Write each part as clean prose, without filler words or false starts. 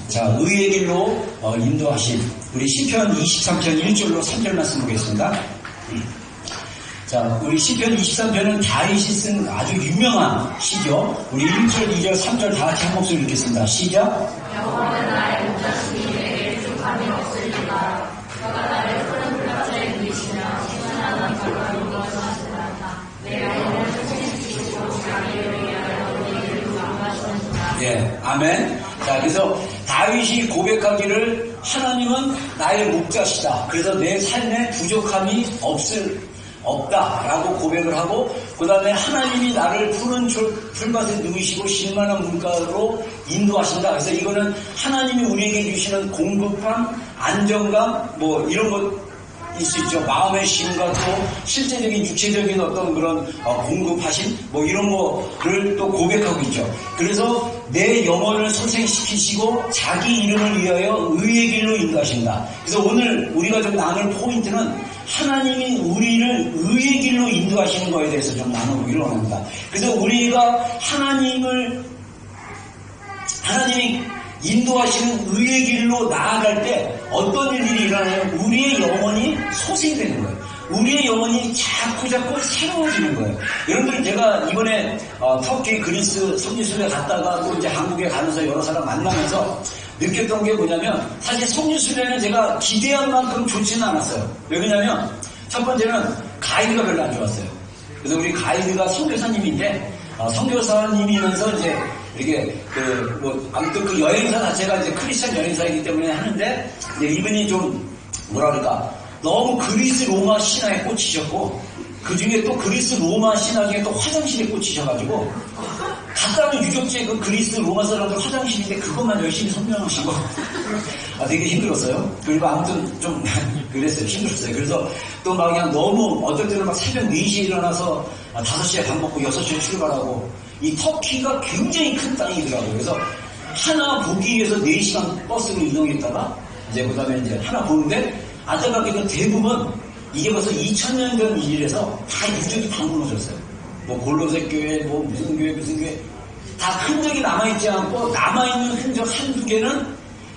자, 의의 길로 인도하신 우리 시편 23편 1절로 3절 말씀 보겠습니다. 자, 우리 시편 23편은 다윗이 쓴 아주 유명한 시죠. 우리 1절, 2절, 3절 다 같이 한 목소리 읽겠습니다. 시작. 여호와는 나의 목자시니 내게 족함이 없으리로다. 그가 나를 푸른 풀밭에 누이시며 신선한 결과로 하시나이다. 내가 영을 지키시고 자기를 위하여 너희를 구원하시는구나. 예, 아멘. 자, 그래서 다윗이 고백하기를 하나님은 나의 목자시다. 그래서 내 삶에 부족함이 없다라고 고백을 하고, 그 다음에 하나님이 나를 푸른 풀밭에 누이시고 쉴만한 물가로 인도하신다. 그래서 이거는 하나님이 우리에게 주시는 공급함, 안정감, 뭐 이런 것 있을 수 있죠. 마음의 쉼과 또 실제적인 육체적인 어떤 그런 공급하심, 뭐 이런 거를 또 고백하고 있죠. 그래서 내 영혼을 소생시키시고 자기 이름을 위하여 의의 길로 인도하신다. 그래서 오늘 우리가 좀 나눌 포인트는 하나님이 우리를 의의 길로 인도하시는 거에 대해서 좀 나누기로 합니다. 그래서 우리가 하나님이 인도하시는 의의 길로 나아갈 때 어떤 일들이 일어나요? 우리의 영혼이 소생되는 거예요. 우리의 영혼이 자꾸 새로워지는 거예요. 여러분들, 제가 이번에 터키, 그리스 성지순례 갔다가 또 이제 한국에 가면서 여러 사람 만나면서 느꼈던 게 뭐냐면, 사실 성지순례는 제가 기대한 만큼 좋지는 않았어요. 왜 그러냐면, 첫 번째는 가이드가 별로 안 좋았어요. 그래서 우리 가이드가 선교사님인데, 선교사님이면서 이제 이게 아무튼 그 여행사 자체가 이제 크리스천 여행사이기 때문에 하는데, 이제 이분이 좀 뭐라 그럴까, 너무 그리스 로마 신화에 꽂히셨고, 그 중에 또 그리스 로마 신화 중에 또 화장실에 꽂히셔가지고, 각각의 유적지에 그 그리스 로마 사람들 화장실인데 그것만 열심히 설명하시고 되게 힘들었어요. 그리고 아무튼 좀 그랬어요. 힘들었어요. 그래서 또 막 그냥 너무 어떨 때는 막 새벽 4시에 일어나서 5시에 밥 먹고 6시에 출발하고, 이 터키가 굉장히 큰 땅이더라고요. 그래서 하나 보기 위해서 4시간 버스로 이동했다가 이제 그 다음에 이제 하나 보는데, 안타깝게도 대부분 이게 벌써 2000년 전 일이라서 다 유적이 다 무너졌어요. 뭐 골로새 교회, 뭐 무슨 교회 다 흔적이 남아있지 않고, 남아있는 흔적 한두 개는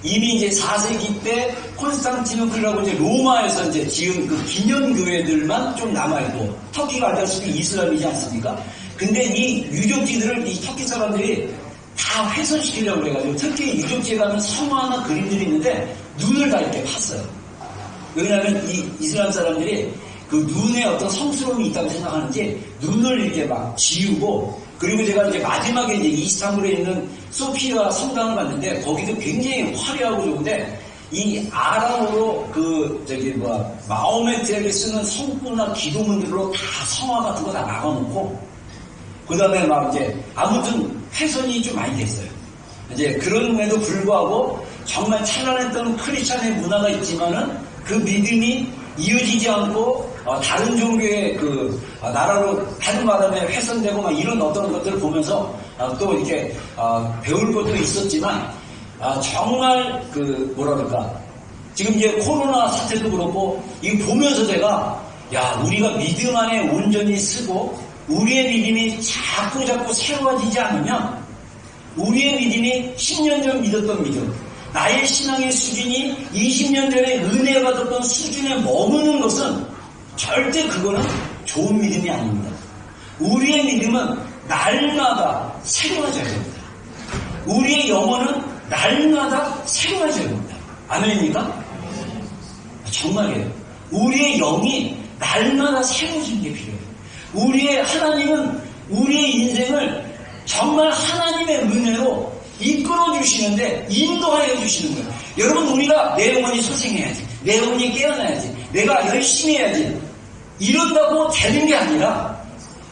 이미 이제 4세기 때 콘스탄티노플이라고 이제 로마에서 이제 지은 그 기념교회들만 좀 남아있고, 터키가 알다시피 이슬람이지 않습니까? 근데 이 유적지들을 이 터키 사람들이 다 훼손시키려고 그래가지고, 특히 유적지에 가면 성화나 그림들이 있는데 눈을 다 이렇게 팠어요. 왜냐하면 이 이슬람 사람들이 그 눈에 어떤 성스러움이 있다고 생각하는지 눈을 이렇게 막 지우고, 그리고 제가 이제 마지막에 이제 이스탄불에 있는 소피아 성당을 갔는데, 거기도 굉장히 화려하고 좋은데, 이 아람어로 마호메트에게 쓰는 성구나 기도문들로 다 성화 같은 거 다 막아놓고, 그 다음에 막 이제 아무튼 훼손이 좀 많이 됐어요. 이제 그럼에도 불구하고 정말 찬란했던 크리스찬의 문화가 있지만은 그 믿음이 이어지지 않고 다른 종교의 나라로 하는 바람에 훼손되고 막 이런 어떤 것들을 보면서 또 이렇게 배울 것도 있었지만, 정말 뭐라 그럴까, 지금 이제 코로나 사태도 그렇고 이거 보면서 제가, 우리가 믿음 안에 온전히 쓰고 우리의 믿음이 자꾸 새로워지지 않으면, 우리의 믿음이 10년 전 믿었던 믿음, 나의 신앙의 수준이 20년 전에 은혜 받았던 수준에 머무는 것은 절대 그거는 좋은 믿음이 아닙니다. 우리의 믿음은 날마다 새로워져야 됩니다. 우리의 영혼은 날마다 새로워져야 됩니다. 아멘입니까? 정말이에요. 우리의 영이 날마다 새로워지는 게 필요해요. 하나님은 우리의 인생을 정말 하나님의 은혜로 이끌어 주시는데, 인도하여 주시는 거예요. 여러분, 우리가 내 영혼이 소생해야지, 내 영혼이 깨어나야지, 내가 열심히 해야지, 이런다고 되는 게 아니라,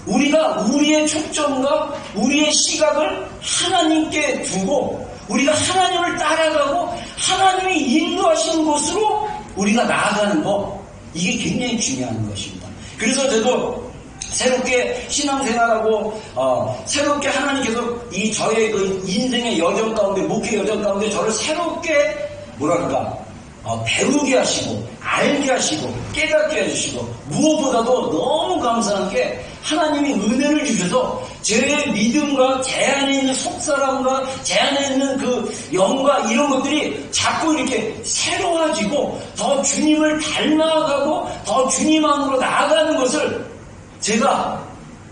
우리가 우리의 초점과 우리의 시각을 하나님께 두고, 우리가 하나님을 따라가고 하나님이 인도하시는 곳으로 우리가 나아가는 거, 이게 굉장히 중요한 것입니다. 그래서 저도 새롭게 신앙생활하고 새롭게 하나님께서 저의 그 인생의 여정 가운데, 목회 여정 가운데 저를 새롭게 뭐랄까 배우게 하시고 알게 하시고 깨닫게 해주시고 무엇보다도 너무 감사한 게 하나님이 은혜를 주셔서 제 믿음과 제 안에 있는 속사람과 제 안에 있는 그 영과 이런 것들이 자꾸 이렇게 새로워지고 더 주님을 닮아가고 더 주님 안으로 나아가는 것을 제가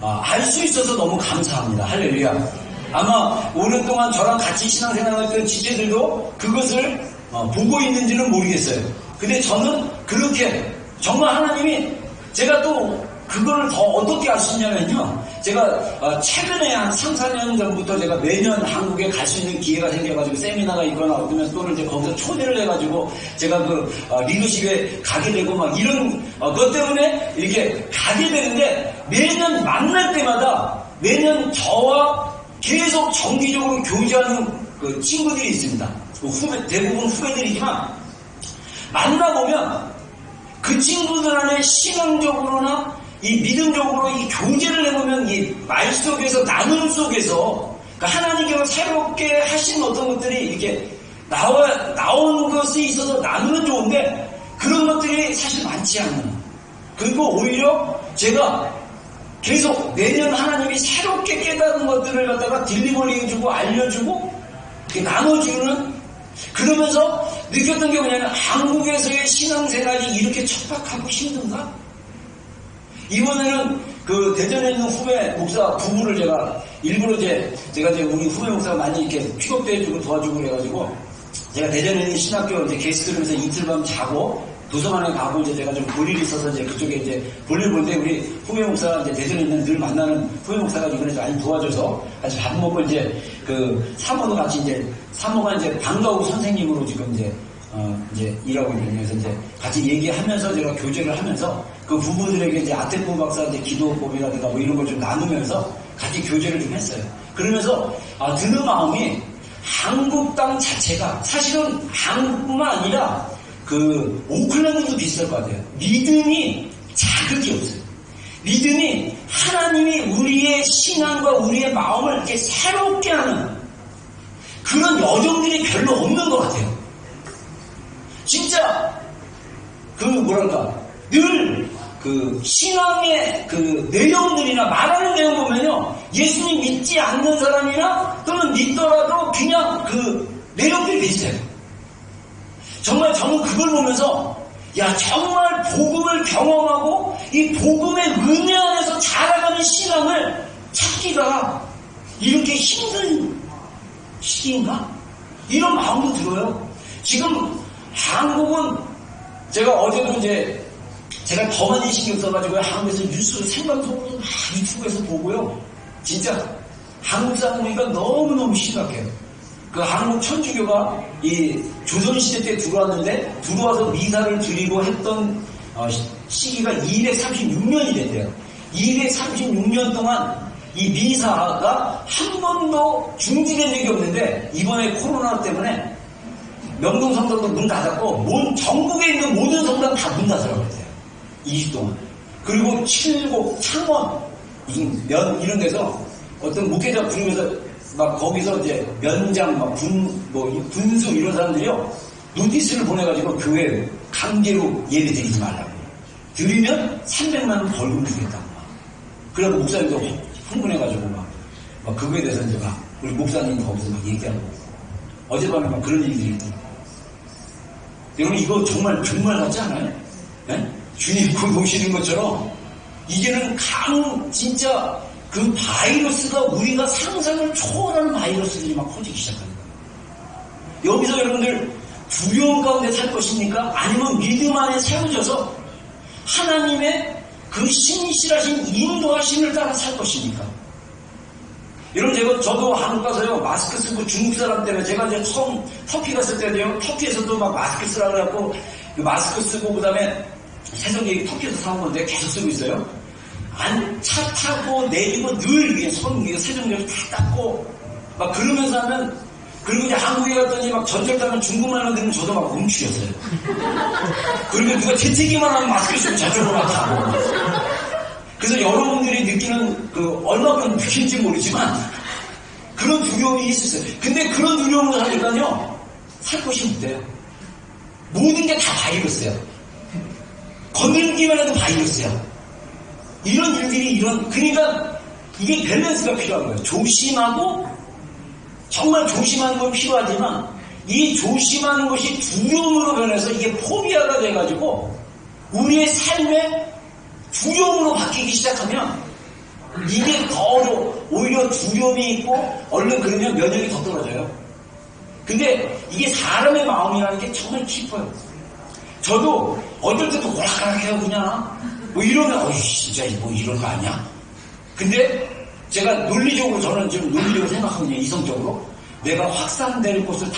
알 수 있어서 너무 감사합니다. 할렐루야. 아마 오랫동안 저랑 같이 신앙생활했던 지체들도 그것을 보고 있는지는 모르겠어요. 근데 저는 그렇게 정말 하나님이 제가 또 그거를 더 어떻게 알 수 있냐면요. 제가 최근에 한 3, 4년 전부터 제가 매년 한국에 갈 수 있는 기회가 생겨가지고 세미나가 있거나 어쩌면 또는 이제 거기서 초대를 해가지고 제가 그 리더십에 가게 되고 막 이런 것 때문에 이렇게 가게 되는데 매년 만날 때마다 매년 저와 계속 정기적으로 교제하는 그 친구들이 있습니다. 대부분 후배들이지만 만나보면 그 친구들 안에 신앙적으로나 이 믿음적으로 이 교제를 해보면 이 말 속에서 나눔 속에서 그러니까 하나님께서 새롭게 하신 어떤 것들이 이렇게 나온 것에 있어서 나누면 좋은데 그런 것들이 사실 많지 않는 그리고 오히려 제가 계속 매년 하나님이 새롭게 깨달은 것들을 갖다가 딜리버리 해주고 알려주고 나눠주는 그러면서 느꼈던 게 뭐냐면 한국에서의 신앙생활이 이렇게 척박하고 힘든가? 이번에는 그 대전에 있는 후배 목사 부부를 제가 일부러 제가 이제 우리 후배 목사가 많이 이렇게 픽업도 해주고 도와주고 그래가지고 제가 대전에 있는 신학교 이제 게스트룸에서 이틀 밤 자고 도서관에 가고 이제 제가 좀 볼 일이 있어서 이제 그쪽에 이제 볼일 볼 때 우리 후배 목사가 이제 대전에 있는 늘 만나는 후배 목사가 이번에 많이 도와줘서 같이 밥 먹고 이제 그 사모도 같이 이제 사모가 이제 방과후 선생님으로 지금 이제 일하고 있거든요. 그래서 이제 같이 얘기하면서 제가 교제를 하면서 그 부부들에게 이제 아테포 박사 이제 기도법이라든가 뭐 이런 걸 좀 나누면서 같이 교제를 좀 했어요. 그러면서 드는 마음이 한국 땅 자체가 사실은 한국뿐만 아니라 그 오클랜드도 비슷할 것 같아요. 믿음이 자극이 없어요. 믿음이 하나님이 우리의 신앙과 우리의 마음을 이렇게 새롭게 하는 그런 여정들이 별로 없는 것 같아요. 진짜 그 뭐랄까 늘 그 신앙의 그 내용들이나 말하는 내용 보면요 예수님 믿지 않는 사람이나 또는 믿더라도 그냥 그 내용들이 비슷해요. 정말 저는 그걸 보면서 야 정말 복음을 경험하고 이 복음의 은혜 안에서 자라가는 신앙을 찾기가 이렇게 힘든 시기인가? 이런 마음도 들어요. 지금 한국은 제가 어제도 이제 제가 더 많이 신경 써가지고 한국에서 뉴스 생방송으로 막 유튜브에서 보고요. 진짜 한국 사람이니까 너무너무 심각해요. 그 한국 천주교가 이 조선시대 때 들어왔는데 들어와서 미사를 드리고 했던 시기가 236년이 됐대요. 236년 동안 이 미사가 한 번도 중지된 적이 없는데 이번에 코로나 때문에 명동 성당도 문 닫았고 전국에 있는 모든 성당 다 문 닫으라고 했대요. 20 동안. 그리고 칠곡, 창원 무슨 이런 데서 어떤 목회자 부르면서 막 거기서 이제 면장, 막 분수 이런 사람들이요 노티스를 보내가지고 교회 강제로 예배 드리지 말라고. 드리면 300만 원 벌금 주겠다고 막. 그래서 목사님도 흥분해가지고 막 그거에 대해서 이제 막 우리 목사님 거기서 막 얘기하고 어젯밤에 막 그런 얘기들이 있더라고요. 여러분 이거 정말 같지 않아요? 네? 주님 그 보시는 것처럼 이제는 진짜 그 바이러스가 우리가 상상을 초월하는 바이러스들이 막 퍼지기 시작하는 거예요. 여기서 여러분들 두려움 가운데 살 것입니까? 아니면 믿음 안에 세워져서 하나님의 그 신실하신 인도하심을 따라 살 것입니까? 여러분 저도 한국 가서요 마스크 쓰고 중국 사람 때문에 제가 이제 처음 터키 갔을 때도요 터키에서도 막 마스크 쓰라고 해갖고 마스크 쓰고 그다음에 세정기 터키에서 사온 건데 계속 쓰고 있어요. 차 타고 내리고 늘 이게 세정기를 다 닦고 막 그러면서 하면 그리고 이제 한국에 갔더니 막 전철 타면 중국말만 들으면 저도 막 뭉치였어요. 그리고 누가 재채기만 하면 마스크 쓰고 저쪽으로 막 가고. 그래서 여러분들이 느끼는 얼마큼 느끼는지 모르지만 그런 두려움이 있었어요. 근데 그런 두려움을 하니까요 살 것이 없대요. 모든 게 다 바이러스예요. 건드리기만 해도 바이러스야. 이런 일들이 그러니까 이게 밸런스가 필요한 거예요. 조심하고, 정말 조심하는 건 필요하지만, 이 조심하는 것이 두려움으로 변해서 이게 포비아가 돼가지고, 우리의 삶에 두려움으로 바뀌기 시작하면, 이게 더 어려워. 오히려 두려움이 있고, 얼른 그러면 면역이 더 떨어져요. 근데 이게 사람의 마음이라는 게 정말 깊어요. 저도 어떨 때도 오락가락해요, 그냥. 뭐 이러면, 진짜 뭐 이런 거 아니야? 근데 제가 논리적으로, 저는 좀 논리적으로 생각하거든요, 이성적으로. 내가 확산될 곳을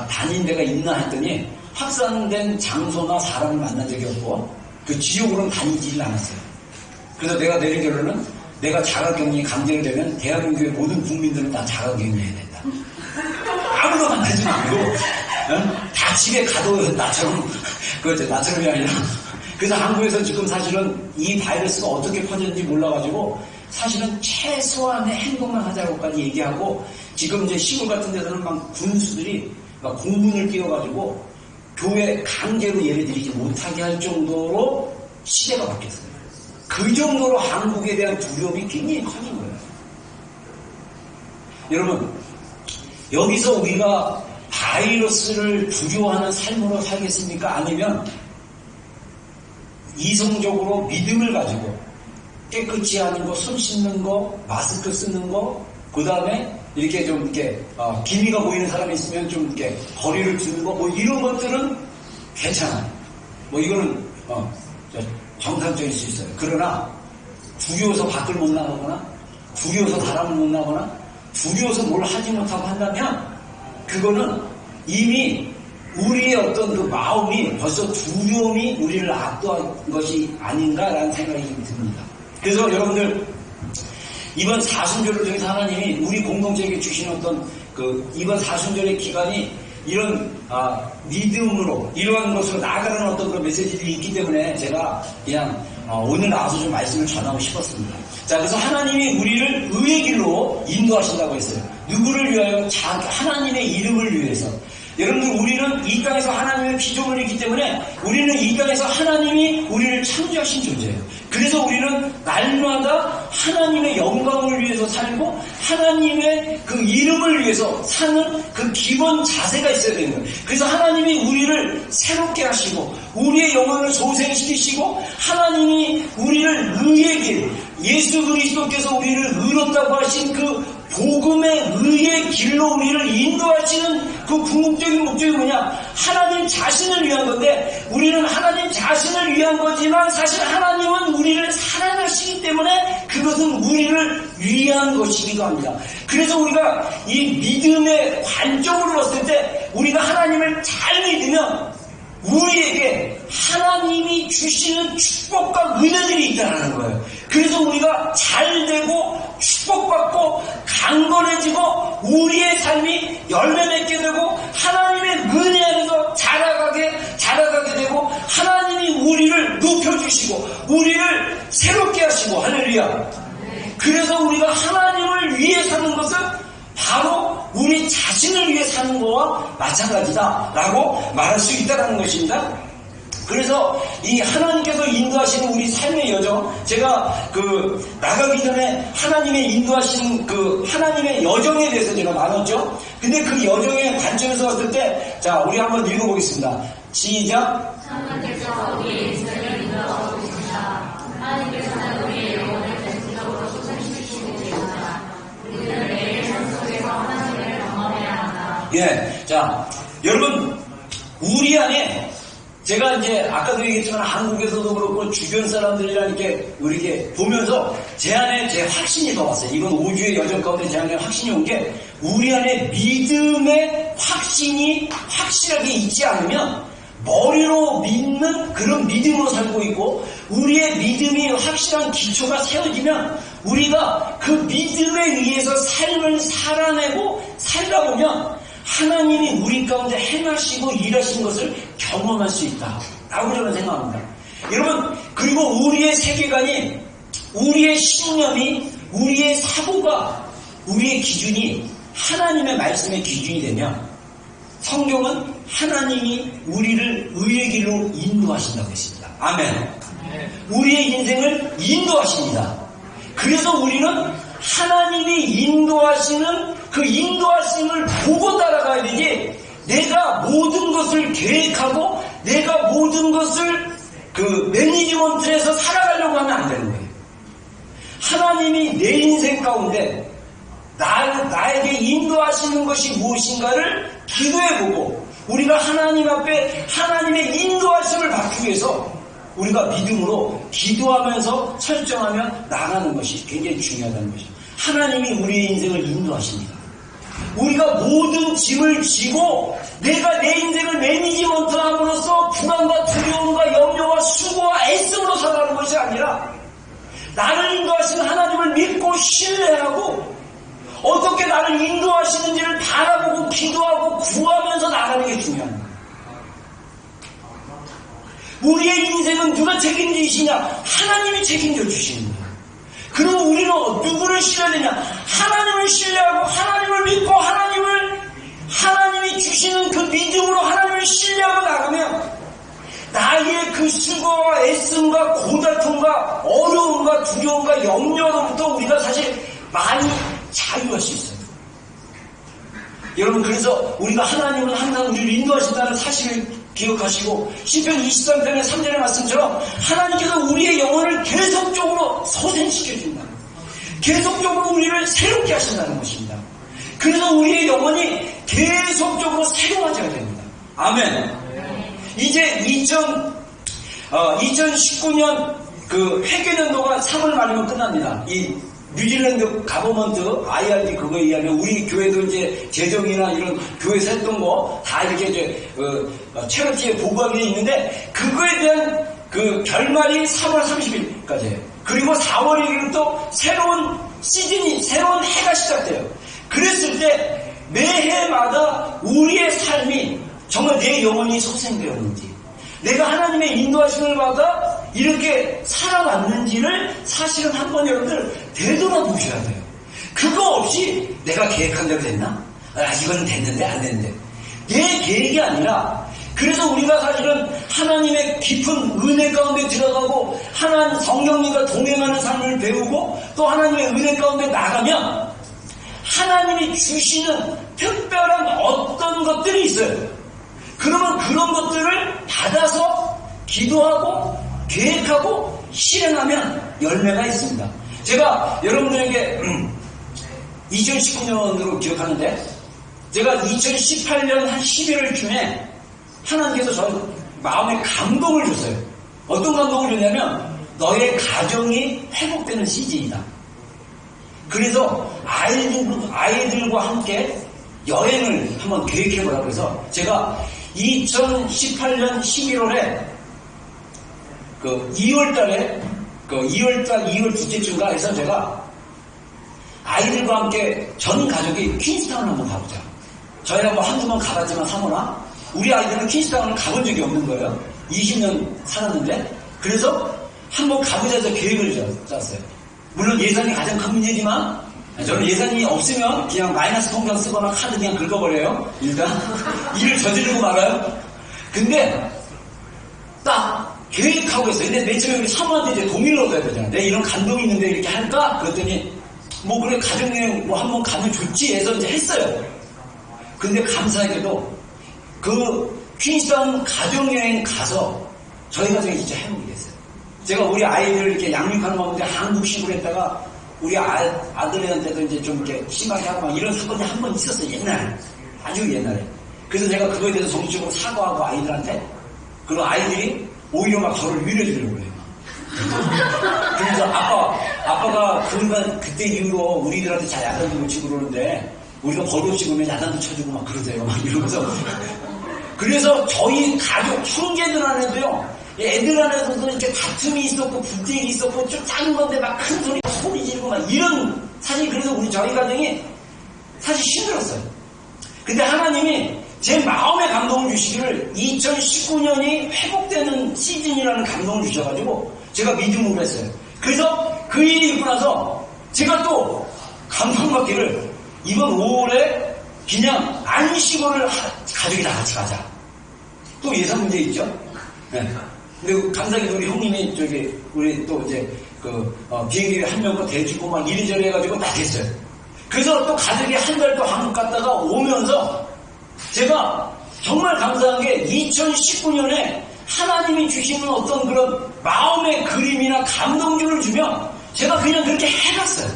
다닌 데가 있나 했더니, 확산된 장소나 사람을 만난 적이 없고, 그 지역으로는 다니지를 않았어요. 그래서 내가 내린 결론은, 내가 자가격리 강제로 되면 대한민국의 모든 국민들은 다 자가격리해야 된다. 아무도 만나지 말고, 다 집에 가도 나처럼, 나처럼이 아니라. 그래서 한국에서 지금 사실은 이 바이러스가 어떻게 퍼졌는지 몰라가지고, 사실은 최소한의 행동만 하자고까지 얘기하고, 지금 이제 시골 같은 데서는 막 군수들이 막 공군을 띄워가지고, 교회 강제로 예배드리지 못하게 할 정도로 시대가 바뀌었어요. 그 정도로 한국에 대한 두려움이 굉장히 커진 거예요. 여러분, 여기서 우리가 바이러스를 두려워하는 삶으로 살겠습니까? 아니면 이성적으로 믿음을 가지고 깨끗이 하는 거, 손 씻는 거, 마스크 쓰는 거, 그 다음에 이렇게 좀 이렇게 기미가 보이는 사람이 있으면 좀 이렇게 거리를 두는 거, 뭐 이런 것들은 괜찮아요. 뭐 이거는 정상적일 수 있어요. 그러나 두려워서 밖을 못 나가거나, 두려워서 사람을 못 나가거나, 두려워서 뭘 하지 못하고 한다면 그거는 이미 우리의 어떤 그 마음이 벌써 두려움이 우리를 압도한 것이 아닌가라는 생각이 듭니다. 그래서 여러분들, 이번 사순절을 통해서 하나님이 우리 공동체에게 주신 어떤 이번 사순절의 기간이 이런 믿음으로 이러한 것으로 나아가는 어떤 그런 메시지들이 있기 때문에 제가 그냥 오늘 나와서 좀 말씀을 전하고 싶었습니다. 자, 그래서 하나님이 우리를 의의 길로 인도하신다고 했어요. 누구를 위하여? 하나님의 이름을 위해서. 여러분들, 우리는 이 땅에서 하나님의 피조물이 있기 때문에 우리는 이 땅에서 하나님이 우리를 창조하신 존재예요. 그래서 우리는 날마다 하나님의 영광을 위해서 살고 하나님의 그 이름을 위해서 사는 그 기본 자세가 있어야 되는 거예요. 그래서 하나님이 우리를 새롭게 하시고 우리의 영혼을 소생시키시고 하나님이 우리를 의의 길, 예수 그리스도께서 우리를 의롭다고 하신 그 복음의 의의 길로 우리를 인도하시는 그 궁극적인 목적이 뭐냐? 하나님 자신을 위한 건데, 우리는 하나님 자신을 위한 거지만 사실 하나님은 우리를 사랑하시기 때문에 그것은 우리를 위한 것이기도 합니다. 그래서 우리가 이 믿음의 관점으로 봤을 때 우리가 하나님을 잘 믿으면 우리에게 하나님이 주시는 축복과 은혜들이 있다는 거예요. 그래서 우리가 잘되고 축복받고 강건해지고 우리의 삶이 열매 맺게 되고 하나님의 은혜 안에서 자라가게 되고 하나님이 우리를 높여주시고 우리를 새롭게 하시고 할렐루야. 그래서 우리가 하나님을 위해 사는 것은 바로 우리 자신을 위해 사는 거와 마찬가지다라고 말할 수 있다는 것입니다. 그래서 이 하나님께서 인도하시는 우리 삶의 여정, 제가 나가기 전에 하나님의 인도하시는 하나님의 여정에 대해서 제가 나눴죠. 근데 그 여정의 관점에서 봤을 때, 자, 우리 한번 읽어보겠습니다. 시작. 하나님께서 우리의 인생을 인도하고 계십니다. 하나님께서는 우리의 영혼을 전적으로 소생시키시고 계십니다. 우리는 매일 삶 속에서 하나님을 경험해야 한다. 예, 자, 여러분, 우리 안에 제가 이제 아까도 얘기했지만 한국에서도 그렇고 주변 사람들이랑 이렇게 보면서 제 안에 제 확신이 더 왔어요. 이번 5주의 여정 가운데 제 안에 확신이 온 게 우리 안에 믿음의 확신이 확실하게 있지 않으면 머리로 믿는 그런 믿음으로 살고 있고 우리의 믿음이 확실한 기초가 세워지면 우리가 그 믿음에 의해서 삶을 살아내고 살다 보면 하나님이 우리 가운데 행하시고 일하신 것을 경험할 수 있다라고 저는 생각합니다. 여러분, 그리고 우리의 세계관이, 우리의 신념이, 우리의 사고가, 우리의 기준이 하나님의 말씀의 기준이 되면 성경은 하나님이 우리를 의의 길로 인도하신다고 했습니다. 아멘. 우리의 인생을 인도하십니다. 그래서 우리는 하나님이 인도하시는 그 인도하심을 보고 따라가야 되지, 내가 모든 것을 계획하고 내가 모든 것을 그 매니지먼트에서 살아가려고 하면 안 되는 거예요. 하나님이 내 인생 가운데 나에게 인도하시는 것이 무엇인가를 기도해보고, 우리가 하나님 앞에 하나님의 인도하심을 받기 위해서 우리가 믿음으로 기도하면서 설정하며 나가는 것이 굉장히 중요하다는 것이죠. 하나님이 우리의 인생을 인도하십니다. 우리가 모든 짐을 지고 내가 내 인생을 매니지먼트함으로써 불안과 두려움과 염려와 수고와 애씀으로 살아가는 것이 아니라, 나를 인도하시는 하나님을 믿고 신뢰하고 어떻게 나를 인도하시는지를 바라보고 기도하고 구하면서 나가는 게 중요합니다. 우리의 인생은 누가 책임지시냐? 하나님이 책임져 주시는 거예요. 그럼 우리는 누구를 신뢰해야 되냐? 하나님을 신뢰하고 하나님을 믿고 하나님이 주시는 그 믿음으로 하나님을 신뢰하고 나가면 나의 그 수고와 애씀과 고다툼과 어려움과 두려움과 염려로부터 우리가 사실 많이 자유할 수 있어요. 여러분, 그래서 우리가 하나님은 항상 우리를 인도하신다는 사실을 기억하시고, 시편 23편의 3절의 말씀처럼 하나님께서 우리의 영혼을 계속적으로 소생시켜준다, 계속적으로 우리를 새롭게 하신다는 것입니다. 그래서 우리의 영혼이 계속적으로 새로워져야 됩니다. 아멘. 이제 2019년 그 회계년도가 3월 말이면 끝납니다. 이 뉴질랜드 가버먼트 IRD 그거에 의하면 우리 교회도 이제 재정이나 이런 교회에서 했던 거 다 이렇게 이제 체러티에 보고하게 돼 있는데, 그거에 대한 그 결말이 3월 30일까지예요. 그리고 4월 1일은 또 새로운 시즌이, 새로운 해가 시작돼요. 그랬을 때 매해마다 우리의 삶이 정말 내 영혼이 소생되었는지, 내가 하나님의 인도하심을 받아 이렇게 살아왔는지를 사실은 한번 여러분들 되돌아보셔야 돼요. 그거 없이 내가 계획한 대로 됐나? 이건 됐는데 안 됐는데. 내 계획이 아니라, 그래서 우리가 사실은 하나님의 깊은 은혜 가운데 들어가고 하나님 성령님과 동행하는 삶을 배우고 또 하나님의 은혜 가운데 나가면 하나님이 주시는 특별한 어떤 것들이 있어요. 그러면 그런 것들을 받아서 기도하고 계획하고 실행하면 열매가 있습니다. 제가 여러분들에게 2019년으로 기억하는데, 제가 2018년 한 11월쯤에 하나님께서 저는 마음에 감동을 줬어요. 어떤 감동을 줬냐면, 너의 가정이 회복되는 시즌이다. 그래서 아이들과 함께 여행을 한번 계획해보라고 해서 제가 2018년 11월에 그 2월달에 2월 둘째주인가 해서 제가 아이들과 함께 전 가족이 퀸스타운을 한번 가보자. 저희가 뭐 한두 번 가봤지만 사모나 우리 아이들은 퀸스타운을 가본 적이 없는 거예요. 20년 살았는데. 그래서 한번 가보자 해서 계획을 짰어요. 물론 예산이 가장 큰 문제지만 저는 예산이 없으면 그냥 마이너스 통장 쓰거나 카드 그냥 긁어버려요. 일단 일을 저지르고 말아요. 근데 딱 계획하고 있어요. 근데 맨 처음에 우리 사모한테 이제 동의를 얻어야 되잖아요. 내가 이런 감동이 있는데 이렇게 할까? 그랬더니 뭐 그래 가족여행 뭐 한번 가면 좋지 해서 이제 했어요. 근데 감사하게도 그 퀸스타운 가족여행 가서 저희 가족이 진짜 행복이 됐어요. 제가 우리 아이들 이렇게 양육하는 가운데 한국식으로 했다가 우리 아들한테도 이제 좀 이렇게 심하게 하고 막 이런 사건이 한 번 있었어요. 옛날에. 아주 옛날에. 그래서 제가 그거에 대해서 정식적으로 사과하고 아이들한테, 그런 아이들이 오히려 막 저를 위로해주려고 그래요. 그래서 아빠가 그때 이후로 우리들한테 잘 야단도 치고 그러는데 우리가 버릇없이 그러면 야단도 쳐주고 막 그러세요. 막 이러면서. 그래서 저희 가족, 형제들 안에도요, 애들 안에서도 이렇게 다툼이 있었고, 분쟁이 있었고, 좀 작은 건데 막 큰 소리 지르고 막 이런, 사실 그래서 저희 가정이 사실 힘들었어요. 근데 하나님이 제 마음에 감동을 주시기를 2019년이 회복되는 시즌이라는 감동을 주셔가지고 제가 믿음으로 했어요. 그래서 그 일이 있고 나서 제가 또 감동받기를 이번 5월에 그냥 안식월을 가족이 다 같이 가자. 또 예산 문제 있죠? 네. 근데 감사하게도 우리 형님이 우리 또 이제 비행기 한 명 거 대주고 막 이리저리 해가지고 다 됐어요. 그래서 또 가족이 한 달 또 한국 갔다가 오면서 제가 정말 감사한 게 2019년에 하나님이 주시는 어떤 그런 마음의 그림이나 감동주를 주면 제가 그냥 그렇게 해봤어요.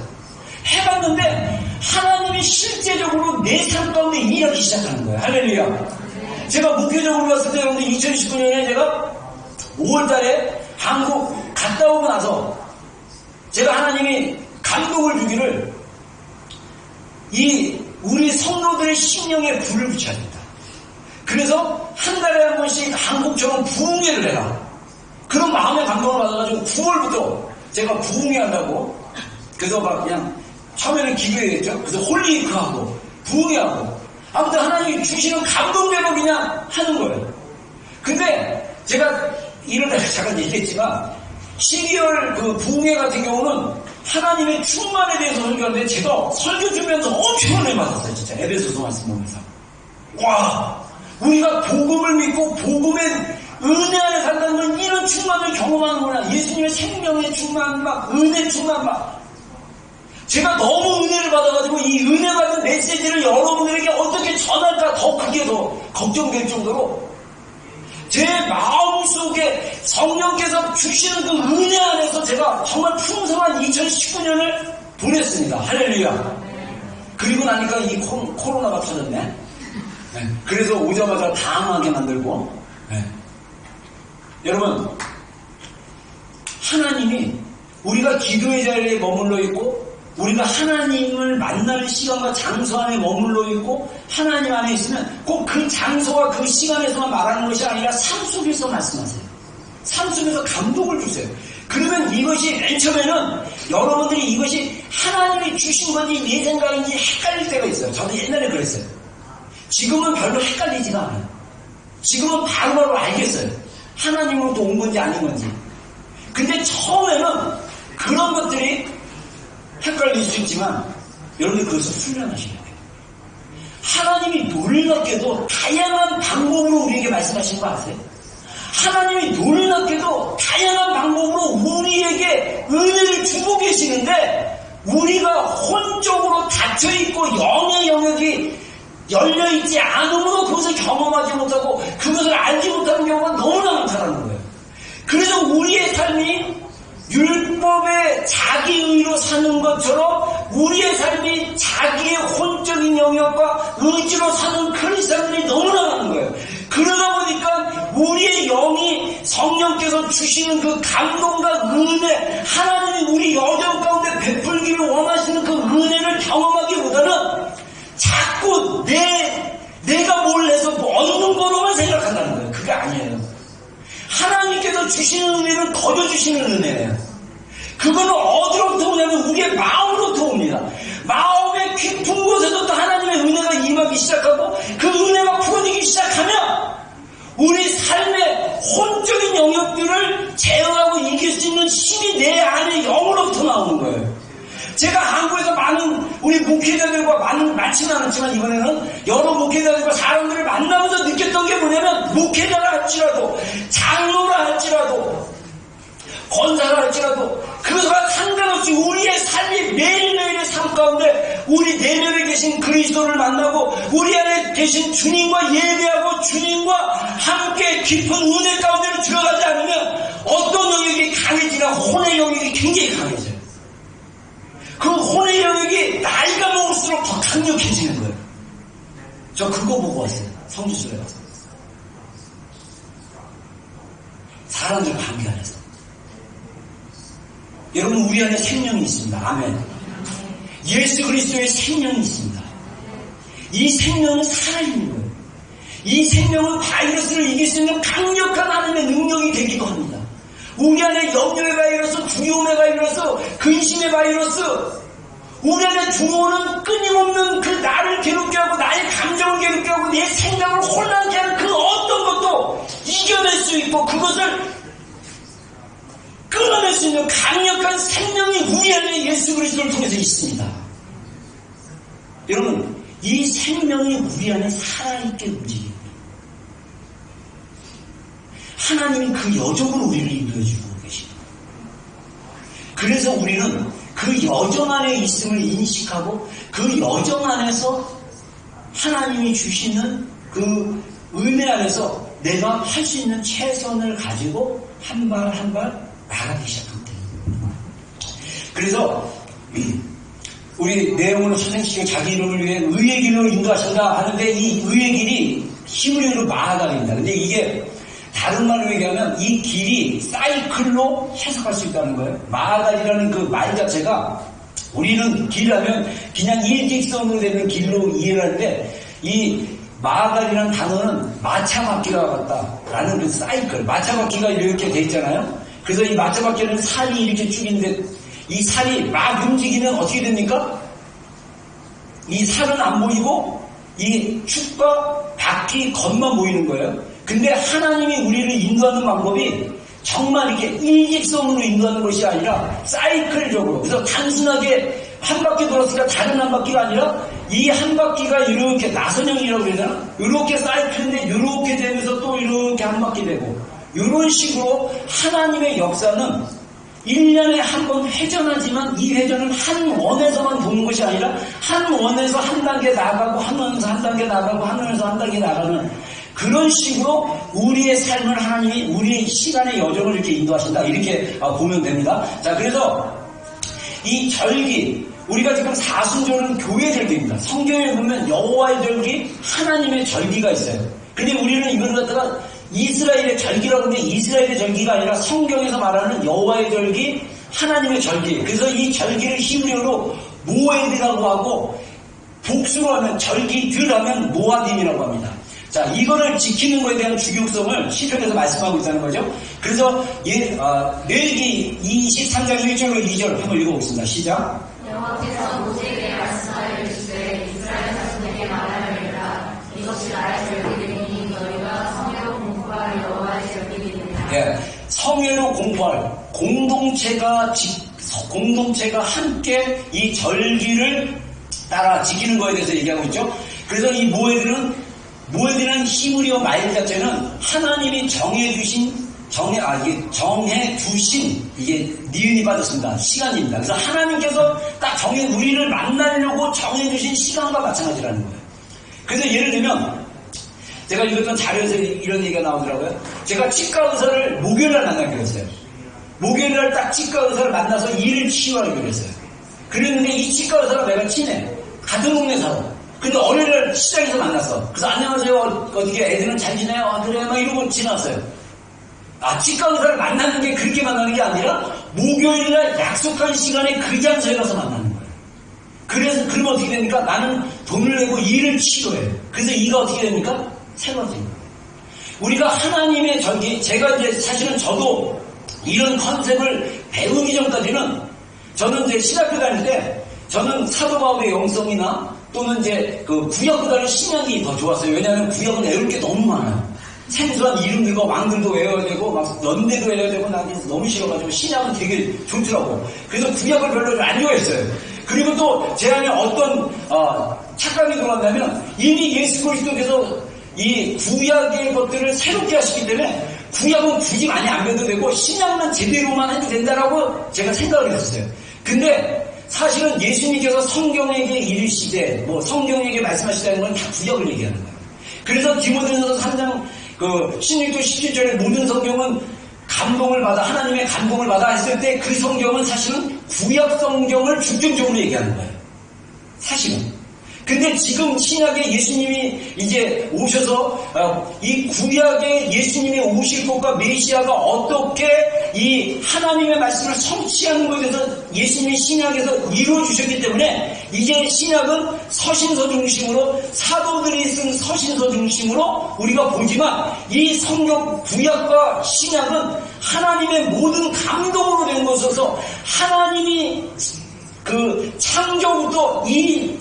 해봤는데 하나님이 실제적으로 내 삶 가운데 일하기 시작하는 거예요. 할렐루야. 제가 목회적으로 봤을 때 여러분들 2019년에 제가 5월달에 한국 갔다 오고 나서 제가 하나님이 감동을 주기를 우리 성도들의 심령에 불을 붙여야 된다. 그래서 한 달에 한 번씩 한국처럼 부흥회를 해라. 그런 마음의 감동을 받아가지고 9월부터 제가 부흥회 한다고 그래서 막 그냥 처음에는 기도했죠. 그래서 홀리위크하고 부흥회하고 아무튼 하나님이 주시는 감동대로 그냥 하는 거예요. 근데 제가 이러다가 잠깐 얘기했지만 12월 그 부흥회 같은 경우는 하나님의 충만에 대해서 설교하는데 제가 설교 주면서 엄청 은혜 받았어요. 진짜 에베소서 말씀 보면서 와 우리가 복음을 믿고 복음의 은혜 안에 산다는 건 이런 충만을 경험하는구나. 예수님의 생명의 충만 막 은혜 충만 막 제가 너무 은혜를 받아가지고 이 은혜 받은 메시지를 여러분들에게 어떻게 전할까 더 크게 더 걱정될 정도로 제 마음속에 성령께서 주시는 그 은혜 안에서 제가 정말 풍성한 2019년을 보냈습니다. 할렐루야. 그리고 나니까 이 코로나가 터졌네. 네. 그래서 오자마자 당황하게 만들고 네. 여러분 하나님이 우리가 기도의 자리에 머물러 있고 우리가 하나님을 만나는 시간과 장소 안에 머물러 있고 하나님 안에 있으면 꼭 그 장소와 그 시간에서만 말하는 것이 아니라 삶 속에서 말씀하세요. 삶 속에서 감동을 주세요. 그러면 이것이 맨 처음에는 여러분들이 이것이 하나님이 주신 건지 내 생각인지 헷갈릴 때가 있어요. 저도 옛날에 그랬어요. 지금은 별로 헷갈리지가 않아요. 지금은 바로바로 알겠어요. 하나님으로부터 온 건지 아닌 건지. 근데 처음에는 그런 것들이 헷갈릴 수 있지만 여러분들 그것을 훈련하셔야 돼요. 하나님이 놀랍게도 다양한 방법으로 우리에게 말씀하시는 거 아세요? 하나님이 놀랍게도 다양한 방법으로 우리에게 은혜를 주고 계시는데 우리가 혼적으로 닫혀있고 영의 영역이 열려있지 않으므로 그것을 경험하지 못하고 그것을 알지 못하는 경우가 너무나 많다는 거예요. 그래서 우리의 삶이 율법의 자기의로 사는 것처럼 우리의 삶이 자기의 혼적인 영역과 의지로 사는 크리스찬들이 너무나 많은 거예요. 그러다 보니까 우리의 영이 성령께서 주시는 그 감동과 은혜, 하나님이 우리 여정 가운데 베풀기를 원하시는 그 은혜를 경험하기보다는 자꾸 내가 뭘 해서 뭐 얻는 거로만 생각한다는 거예요. 그게 아니에요. 하나님께서 주시는 은혜는 거둬주시는 은혜예요. 그거는 어디로부터 오냐면 우리의 마음으로부터 옵니다. 마음의 깊은 곳에서 또 하나님의 은혜가 임하기 시작하고 그 은혜가 풀어지기 시작하면 우리 삶의 혼적인 영역들을 제어하고 이길 수 있는 힘이 내 안에 영으로부터 나오는 거예요. 제가 한국에서 많은 우리 목회자들과 많지는 않았지만 이번에는 여러 목회자들과 사람들을 만나면서 느꼈던 게 뭐냐면 목회자라 할지라도 장로라 할지라도 권사라 할지라도 그것과 상관없이 우리의 삶이 매일매일의 삶 가운데 우리 내면에 계신 그리스도를 만나고 우리 안에 계신 주님과 예배하고 주님과 함께 깊은 은혜 가운데로 들어가지 않으면 어떤 영역이 강해지나 혼의 영역이 굉장히 강해져요. 그 혼의 영역이 나이가 먹을수록 더 강력해지는 거예요. 저 그거 보고 왔어요. 성지순례 가서. 사람들 관계 안에서. 여러분 우리 안에 생명이 있습니다. 아멘. 예수 그리스도의 생명이 있습니다. 이 생명은 살아있는 거예요. 이 생명은 바이러스를 이길 수 있는 강력한 하나님의 능력이 되기도 합니다. 우리 안에 염려의 바이러스, 두려움의 바이러스, 근심의 바이러스, 우리 안에 두려움은 끊임없는 그 나를 괴롭게 하고 나의 감정을 괴롭게 하고 내 생각을 혼란케 하는 그 어떤 것도 이겨낼 수 있고 그것을 끊어낼 수 있는 강력한 생명이 우리 안에 예수 그리스도를 통해서 있습니다. 여러분 이 생명이 우리 안에 살아있게 움직입니다. 하나님이 그 여정으로 우리를 인도해주고 계십니다. 그래서 우리는 그 여정 안에 있음을 인식하고 그 여정 안에서 하나님이 주시는 그 은혜 안에서 내가 할 수 있는 최선을 가지고 한 발 한 발 나가기 시작합니다. 그래서 우리 내용으로 선생님께서 자기 이름을 위해 의의 길로 인도하신다 하는데 이 의의 길이 히브리어로 마하달입니다. 근데 이게 다른 말로 얘기하면 이 길이 사이클로 해석할 수 있다는 거예요. 마하달이라는 그 말 자체가 우리는 길하면 그냥 일직선으로 되는 길로 이해를 하는데 이 마하달이라는 단어는 마차바퀴와 같다라는 그 사이클. 마차바퀴가 이렇게 돼 있잖아요. 그래서 이 마차바퀴는 살이 이렇게 쭉 있는데 이 살이 막 움직이면 어떻게 됩니까? 이 살은 안 보이고 이 축과 바퀴 겉만 보이는 거예요. 근데 하나님이 우리를 인도하는 방법이 정말 이렇게 일직선으로 인도하는 것이 아니라 사이클적으로. 그래서 단순하게 한 바퀴 돌았으니까 다른 한 바퀴가 아니라 이 한 바퀴가 이렇게 나선형이라고 그러잖아. 이렇게 사이클인데 이렇게 되면서 또 이렇게 한 바퀴 되고 이런 식으로 하나님의 역사는 1년에 한 번 회전하지만 이 회전은 한 원에서만 도는 것이 아니라 한 원에서 한 단계 나가고 한 원에서 한 단계 나가고 한 원에서 한 단계 나가는 그런 식으로 우리의 삶을 하나님이 우리의 시간의 여정을 이렇게 인도하신다. 이렇게 보면 됩니다. 자, 그래서 이 절기 우리가 지금 사순절은 교회 절기입니다. 성경에 보면 여호와의 절기, 하나님의 절기가 있어요. 근데 우리는 이걸 갖다가 이스라엘의 절기라고 하는데 이스라엘의 절기가 아니라 성경에서 말하는 여호와의 절기, 하나님의 절기. 그래서 이 절기를 히브리어로 모에드라고 하고 복수로 하면 절기들 하면 모아딤이라고 합니다. 자, 이거를 지키는 것에 대한 주격성을 시편에서 말씀하고 있다는 거죠. 그래서 레위기 23장 1절로 2절 한번 읽어보겠습니다. 시작. 여호와께서 모세에게 말씀하여 이르시되 이스라엘 자손에게 말하여라 이것이 나의 절기들이니 너희가 성회로 공포할 여호와의 절기들이니라. 예, 성회로 공포할 공동체가 함께 이 절기를 따라 지키는 것에 대해서 얘기하고 있죠. 그래서 이 모에드는 히브리어 말 자체는 하나님이 정해두신 이게 니은이 빠졌습니다. 시간입니다. 그래서 하나님께서 딱 우리를 만나려고 정해주신 시간과 마찬가지라는 거예요. 그래서 예를 들면 제가 읽었던 자료에서 이런 얘기가 나오더라고요. 제가 치과 의사를 목요일날 만나기로 했어요. 목요일날 딱 치과 의사를 만나서 일을 치유하기로 했어요. 그랬는데 이 치과 의사랑 내가 친해. 같은 동네 살아. 근데 어린이날 시장에서 만났어. 그래서 안녕하세요. 어떻게 애들은 잘 지내요? 아, 그래. 막 이러고 지났어요. 치과 의사를 만나는 게 그렇게 만나는 게 아니라 목요일날 약속한 시간에 그 장소에 가서 만나는 거예요. 그래서 그러면 어떻게 됩니까? 나는 돈을 내고 일을 치료해요. 그래서 이가 어떻게 됩니까? 새로워집니다. 우리가 하나님의 절기, 제가 이제 사실은 저도 이런 컨셉을 배우기 전까지는 저는 이제 신학교 다닐 때 저는 사도 바울의 영성이나 또는 이제 그 구약보다는 신약이 더 좋았어요. 왜냐하면 구약은 외울 게 너무 많아요. 생소한 이름들과 왕들도 외워야 되고 막 연대도 외워야 되고 나는 너무 싫어가지고 신약은 되게 좋더라고. 그래서 구약을 별로 안 좋아했어요. 그리고 또 제 안에 어떤 착각이 들어왔냐면 이미 예수 그리스도께서 이 구약의 것들을 새롭게 하시기 때문에 구약은 굳이 많이 안 배워도 되고 신약만 제대로만 해도 된다라고 제가 생각을 했었어요. 근데 사실은 예수님께서 성경에게 이르시되 성경에게 말씀하시다는 건 다 구약을 얘기하는 거예요. 그래서 디모데전서 3장 16절 17절에 모든 성경은 감동을 받아 하나님의 감동을 받아 했을 때 그 성경은 사실은 구약 성경을 중점적으로 얘기하는 거예요. 사실은. 근데 지금 신약에 예수님이 이제 오셔서 이 구약에 예수님이 오실 것과 메시아가 어떻게 이 하나님의 말씀을 성취하는 것에 대해서 예수님이 신약에서 이루어주셨기 때문에 이제 신약은 서신서 중심으로 사도들이 쓴 서신서 중심으로 우리가 보지만 이 성경 구약과 신약은 하나님의 모든 감동으로 된 것이어서 하나님이 그 창조부터 이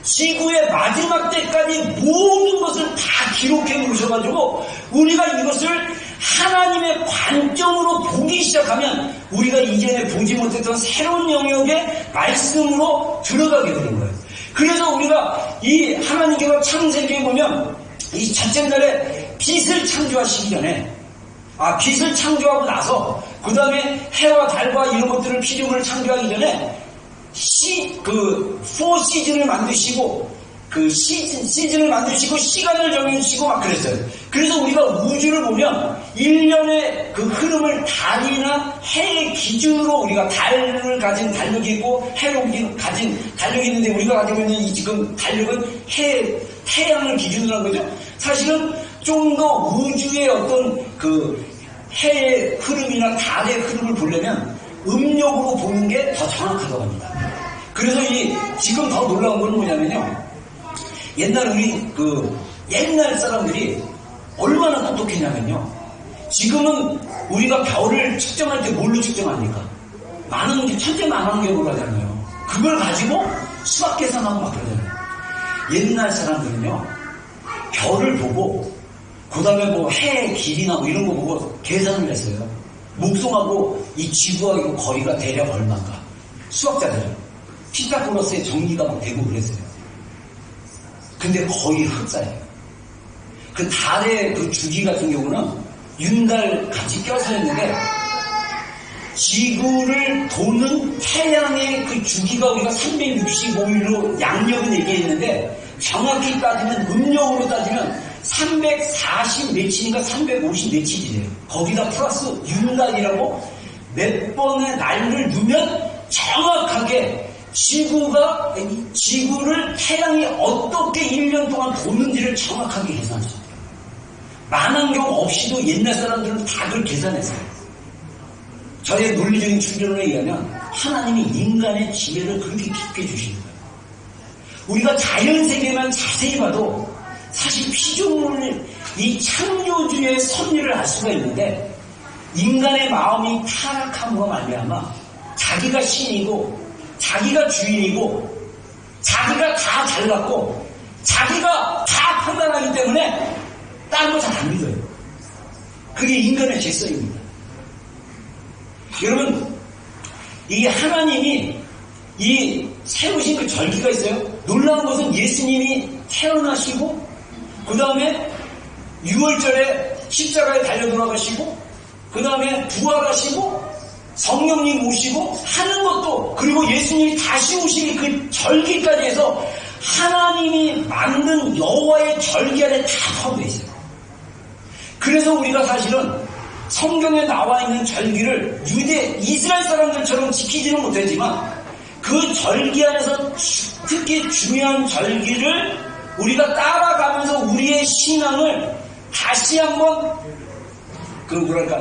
지구의 마지막 때까지 모든 것을 다 기록해 놓으셔가지고 우리가 이것을 하나님의 관점으로 보기 시작하면 우리가 이전에 보지 못했던 새로운 영역의 말씀으로 들어가게 되는 거예요. 그래서 우리가 이 하나님께서 창세기에 보면 이 첫째 날에 빛을 창조하시기 전에 빛을 창조하고 나서 그 다음에 해와 달과 이런 것들을 피조물을 창조하기 전에 4시즌을 만드시고 시즌을 만드시고 시간을 정해주시고 막 그랬어요. 그래서 우리가 우주를 보면 1년의 그 흐름을 달이나 해의 기준으로 우리가 달을 가진 달력이 있고 해를 가진 달력이 있는데 우리가 가지고 있는 이 지금 달력은 태양을 기준으로 한 거죠. 사실은 좀 더 우주의 어떤 그 해의 흐름이나 달의 흐름을 보려면 음력으로 보는 게 더 정확하다고 합니다. 그래서 지금 더 놀라운 건 뭐냐면요. 옛날 옛날 사람들이 얼마나 똑똑했냐면요. 지금은 우리가 별을 측정할 때 뭘로 측정합니까? 천체 만원경으로 하잖아요. 그걸 가지고 수학 계산하고 막 그러잖아요. 옛날 사람들은요, 별을 보고, 그 다음에 해의 길이나 이런 거 보고 계산을 했어요. 목성하고 이 지구하고 거리가 대략 얼마인가. 수학자들은. 피타고라스의 정리가 막 되고 그랬어요. 근데 거의 흑사예요. 그 달의 그 주기 같은 경우는 윤달 같이 껴서 했는데 지구를 도는 태양의 그 주기가 우리가 365일로 양력은 얘기했는데 정확히 따지면 음력으로 따지면 340 며칠인가 350 며칠이래요. 거기다 플러스 윤달이라고 몇 번의 날을 두면 정확하게 지구를 태양이 어떻게 1년 동안 도는지를 정확하게 계산하셨대요. 만환경 없이도 옛날 사람들은 다 그걸 계산했어요. 저의 논리적인 추론에 의하면 하나님이 인간의 지혜를 그렇게 깊게 주신 거예요. 우리가 자연세계만 자세히 봐도 사실 피조물 이 창조주의 섭리를 알 수가 있는데 인간의 마음이 타락함과 말미암아 자기가 신이고 자기가 주인이고 자기가 다 잘났고 자기가 다 판단하기 때문에 딴 거 잘 안 믿어요. 그게 인간의 죄성입니다. 여러분, 이 하나님이 이 세우신 그 절기가 있어요. 놀라운 것은 예수님이 태어나시고 그 다음에 6월절에 십자가에 달려 돌아가시고 그 다음에 부활하시고 성령님 오시고 하는 것도 그리고 예수님이 다시 오시기 그 절기까지 해서 하나님이 만든 여호와의 절기 안에 다 포함되어 있어요. 그래서 우리가 사실은 성경에 나와 있는 절기를 이스라엘 사람들처럼 지키지는 못했지만 그 절기 안에서 특히 중요한 절기를 우리가 따라가면서 우리의 신앙을 다시 한번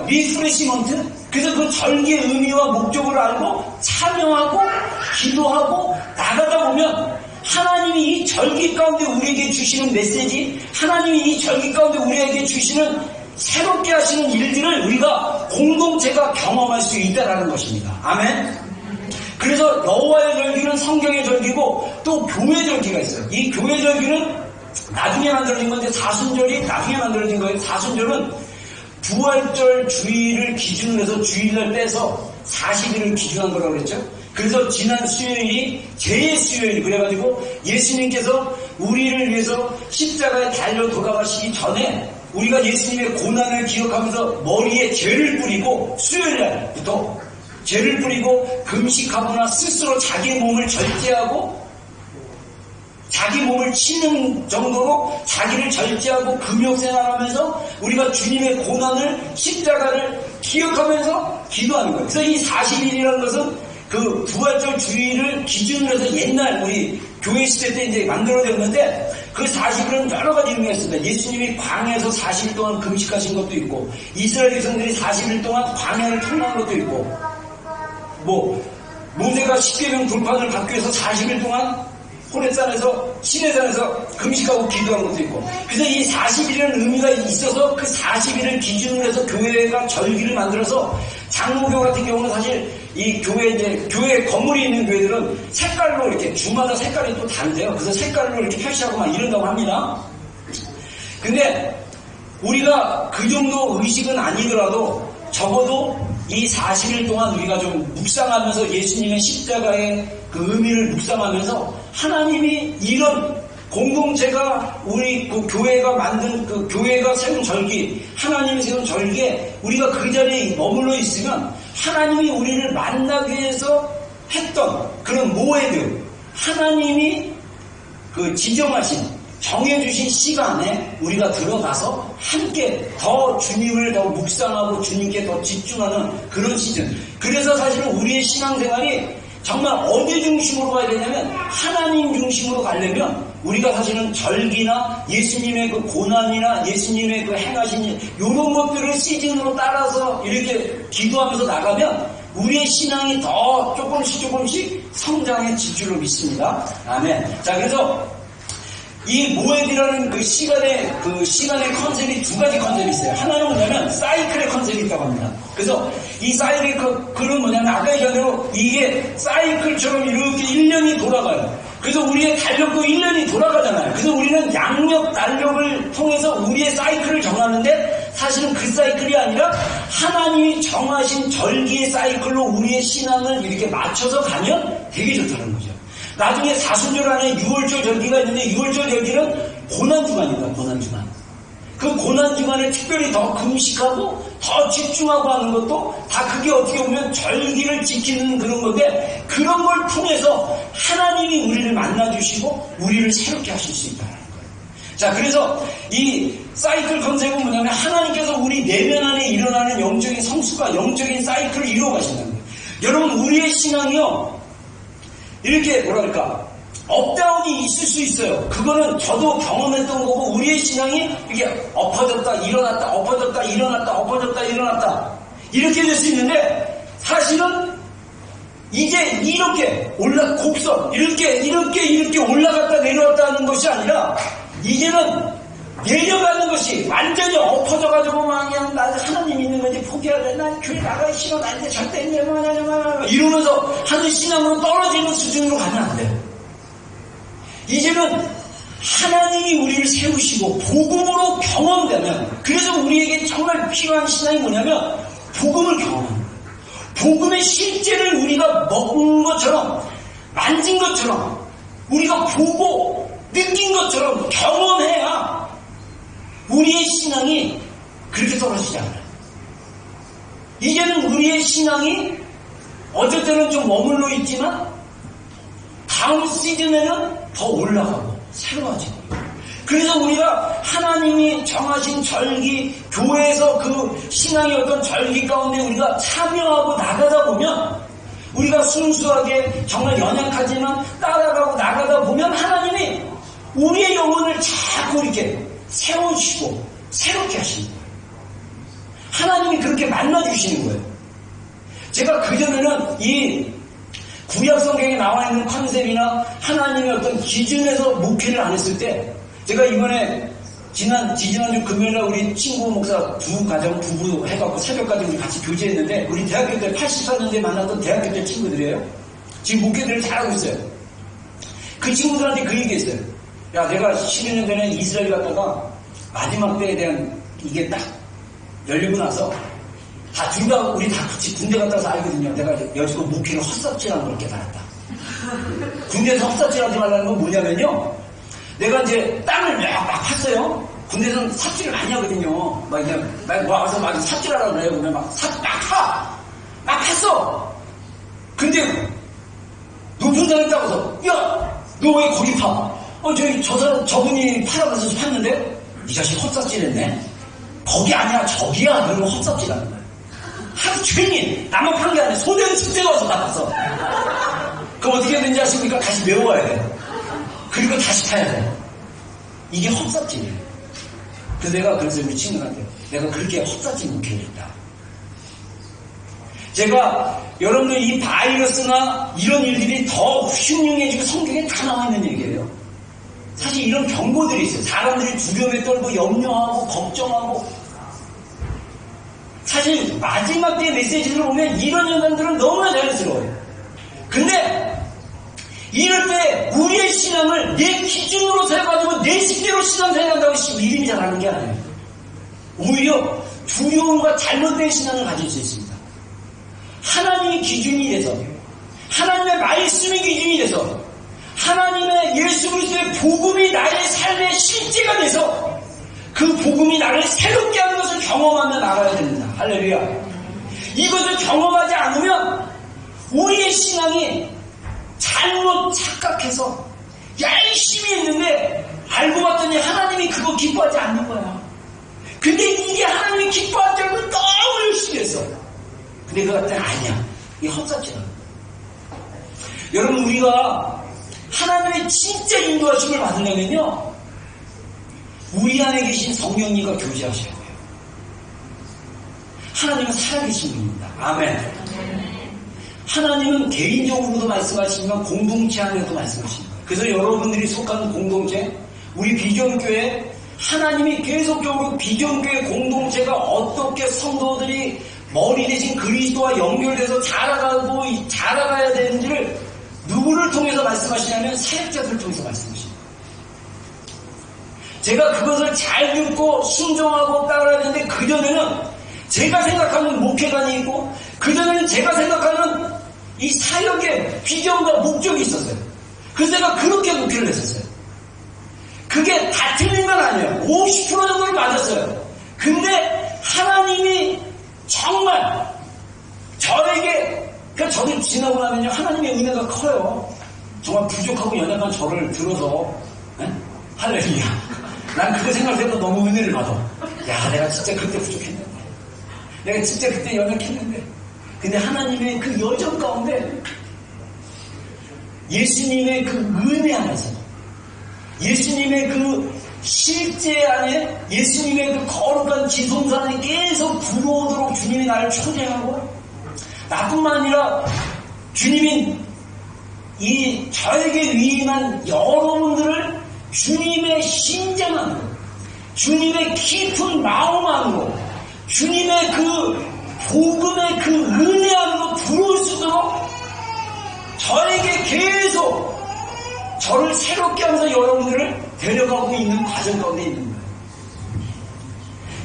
리프레시먼트? 그래서 그 절기의 의미와 목적을 알고 참여하고 기도하고 나가다 보면 하나님이 이 절기 가운데 우리에게 주시는 메시지, 하나님이 이 절기 가운데 우리에게 주시는 새롭게 하시는 일들을 우리가 공동체가 경험할 수 있다는 것입니다. 아멘. 그래서 여호와의 절기는 성경의 절기고 또 교회 절기가 있어요. 이 교회 절기는 나중에 만들어진 건데 사순절이 나중에 만들어진 거예요. 사순절은 부활절 주일을 기준으로 해서 주일날 빼서 40일을 기준한 거라고 그랬죠. 그래서 지난 수요일이 제2수요일 그래가지고 예수님께서 우리를 위해서 십자가에 달려 돌아가시기 전에 우리가 예수님의 고난을 기억하면서 머리에 죄를 뿌리고 수요일날부터 죄를 뿌리고 금식하거나 스스로 자기 몸을 절제하고 자기 몸을 치는 정도로 자기를 절제하고 금욕생활하면서 우리가 주님의 고난을 십자가를 기억하면서 기도하는 거예요. 그래서 이 40일이라는 것은 그 부활절 주일을 기준으로 해서 옛날 우리 교회 시대 때 이제 만들어졌는데 그 40일은 여러 가지 의미가 있습니다. 예수님이 광야에서 40일 동안 금식하신 것도 있고 이스라엘 백성들이 40일 동안 광야를 통과한 것도 있고 모세가 십계명 돌판을 받기 위해서 40일 동안 호렙산에서 시내산에서 금식하고 기도한 것도 있고 그래서 이 40일이라는 의미가 있어서 그 40일을 기준으로 해서 교회가 절기를 만들어서 장로교 같은 경우는 사실 이 교회 건물이 있는 교회들은 색깔로 이렇게 주마다 색깔이 또 다른데요. 그래서 색깔로 이렇게 표시하고 막 이런다고 합니다. 근데 우리가 그 정도 의식은 아니더라도 적어도 이 40일 동안 우리가 좀 묵상하면서 예수님의 십자가의 그 의미를 묵상하면서 하나님이 이런 공동체가 우리 그 교회가 만든 그 교회가 세운 절기, 하나님이 세운 절기에 우리가 그 자리에 머물러 있으면 하나님이 우리를 만나기 위해서 했던 그런 모eds, 하나님이 그 지정하신 정해주신 시간에 우리가 들어가서 함께 더 주님을 더 묵상하고 주님께 더 집중하는 그런 시즌. 그래서 사실은 우리의 신앙생활이 정말 어디 중심으로 가야 되냐면 하나님 중심으로 가려면 우리가 사실은 절기나 예수님의 그 고난이나 예수님의 그 행하신 일 이런 것들을 시즌으로 따라서 이렇게 기도하면서 나가면 우리의 신앙이 더 조금씩 성장해질 줄로 믿습니다. 아멘. 자, 그래서 이 모에드라는 그 시간의 컨셉이 두 가지 컨셉이 있어요. 하나는 뭐냐면 사이클의 컨셉이 있다고 합니다. 그래서 이 사이클은 뭐냐면 아까 얘기한 대로 이게 사이클처럼 이렇게 1년이 돌아가요. 그래서 우리의 달력도 1년이 돌아가잖아요. 그래서 우리는 양력 달력을 통해서 우리의 사이클을 정하는데 사실은 그 사이클이 아니라 하나님이 정하신 절기의 사이클로 우리의 신앙을 이렇게 맞춰서 가면 되게 좋다는 거죠. 나중에 사순절 안에 6월절 절기가 있는데 6월절 절기는 고난주간입니다. 고난주간. 그 고난주간에 특별히 더 금식하고 더 집중하고 하는 것도 다 그게 어떻게 보면 절기를 지키는 그런 건데 그런 걸 통해서 하나님이 우리를 만나주시고 우리를 새롭게 하실 수 있다는 거예요. 자, 그래서 이 사이클 컨셉은 뭐냐면 하나님께서 우리 내면 안에 일어나는 영적인 성숙과 영적인 사이클을 이루어 가신다는 거예요. 여러분, 우리의 신앙이요, 이렇게 뭐랄까 업다운이 있을 수 있어요. 그거는 저도 경험했던 거고 우리의 신앙이 이렇게 엎어졌다 일어났다 엎어졌다 일어났다 엎어졌다 일어났다 이렇게 될 수 있는데 사실은 이제 이렇게 곡선 이렇게 올라갔다 내려왔다 하는 것이 아니라 이제는 내려가는 것이 완전히 엎어져가지고 막 그냥 나 하나님 있는 건지 포기할래, 난 교회 나가기 싫어, 나한테 절대 이러면서 하는 신앙으로 떨어지는 수준으로 가면 안 돼요. 이제는 하나님이 우리를 세우시고 복음으로 경험되면, 그래서 우리에게 정말 필요한 신앙이 뭐냐면 복음을 경험하는 거예요. 복음의 실제를 우리가 먹은 것처럼 만진 것처럼 우리가 보고 느낀 것처럼 경험해야 우리의 신앙이 그렇게 떨어지지 않아요. 이제는 우리의 신앙이 어쩔 때는 좀 머물러 있지만 다음 시즌에는 더 올라가고 새로워지고, 그래서 우리가 하나님이 정하신 절기, 교회에서 그 신앙의 어떤 절기 가운데 우리가 참여하고 나가다 보면 우리가 순수하게 정말 연약하지만 따라가고 나가다 보면 하나님이 우리의 영혼을 자꾸 이렇게 세워주시고 새롭게 하시는 거예요. 하나님이 그렇게 만나주시는 거예요. 제가 그전에는 이 구약 성경에 나와 있는 컨셉이나 하나님의 어떤 기준에서 목회를 안 했을 때, 제가 이번에 지지난주 금요일날 우리 친구 목사 두 가정 부부 해갖고 새벽까지 우리 같이 교제했는데, 우리 대학교 때 84년도에 만났던 대학교 때 친구들이에요. 지금 목회들을 잘하고 있어요. 그 친구들한테 그 얘기했어요. 야, 내가 12년 전에 이스라엘 갔다가 마지막 때에 대한 이게 딱 열리고 나서 둘 다 우리 다 같이 군대 갔다 와서 알거든요. 내가 여지껏 목회를 헛삽질하는 걸 깨달았다. 군대에서 헛삽질하지 말라는 건 뭐냐면요, 내가 이제 땅을 막 팠어요. 군대에서는 삽질을 많이 하거든요. 막 그냥 와서 막 삽질하라고 그래요. 그러면 막 팠어. 근데 높은 산에 따라서, 야, 너 왜 거기 파? 저분이 파라면서 팠는데 이 자식 헛삽질했네. 거기 아니야, 저기야. 그러면 헛삽질하는 거야. 하루 종일 나만 판 게 아니라 소대는 숙제가 와서 나갔어. 그럼 어떻게 되는지 아십니까? 다시 외워야 돼. 그리고 다시 타야 돼. 이게 헛삽질이에요. 그래서 내가 그래서 우리 친구한테 내가 그렇게 헛삽질 목회를 했다. 제가 여러분들 이 바이러스나 이런 일들이 더 흉흉해지고 성경에 다 나와 있는 얘기예요. 사실 이런 경고들이 있어요. 사람들이 두려움에 떨고 염려하고 걱정하고. 사실 마지막 때 메시지를 보면 이런 현상들은 너무나 자연스러워요. 근데 이럴 때 우리의 신앙을 내 기준으로 세워가지고 내 식대로 신앙 생각한다고 믿음이 잘하는 게 아니에요. 오히려 두려움과 잘못된 신앙을 가질 수 있습니다. 하나님이 기준이 돼서, 하나님의 말씀이 기준이 돼서, 하나님의 예수 그리스도의 복음이 나의 삶의 실제가 돼서 그 복음이 나를 새롭게 하는 것을 경험하며 나가야 됩니다. 할렐루야. 이것을 경험하지 않으면 우리의 신앙이 잘못 착각해서 열심히 했는데 알고 봤더니 하나님이 그거 기뻐하지 않는 거야. 근데 이게 하나님이 기뻐하지 않고 너무 열심히 했어. 근데 그거 같더니 아니야. 이게 헛사치야. 여러분, 우리가 하나님의 진짜 인도하심을 받으려면요, 우리 안에 계신 성령님과 교제하셔야 돼요. 하나님은 살아계신 분입니다. 아멘. 하나님은 개인적으로도 말씀하시지만 공동체 안에도 말씀하십니다. 그래서 여러분들이 속한 공동체, 우리 비전교회, 하나님이 계속적으로 비전교회 공동체가 어떻게 성도들이 머리 대신 그리스도와 연결돼서 자라가야 되는지를 누구를 통해서 말씀하시냐면 사역자들을 통해서 말씀하십니다. 제가 그것을 잘 듣고 순종하고 따라야 되는데, 그전에는 제가 생각하는 목회관이 있고, 그전에는 제가 생각하는 이 사역의 비전과 목적이 있었어요. 그래서 제가 그렇게 목회를 했었어요. 그게 다 틀린 건 아니에요. 50% 정도는 맞았어요. 근데 하나님이 정말 저에게, 그러니까 저를 지나고 나면요, 하나님의 은혜가 커요. 정말 부족하고 연약한 저를 들어서, 할렐루야. 난 그거 생각해도 너무 은혜를 받아. 야, 내가 진짜 그때 부족했는데, 내가 진짜 그때 연약했는데, 근데 하나님의 그 여정 가운데 예수님의 그 은혜 안에서, 예수님의 그 실제 안에, 예수님의 그 거룩한 지성산에 계속 들어오도록 주님이 나를 초대하고, 나뿐만 아니라 주님이 저에게 위임한 여러분들을 주님의 심장 안으로, 주님의 깊은 마음 안으로, 주님의 그 복음의 그 은혜 안으로 들어올 수 있도록 저에게 계속 저를 새롭게 하면서 여러분들을 데려가고 있는 과정 가운데 있는 거예요.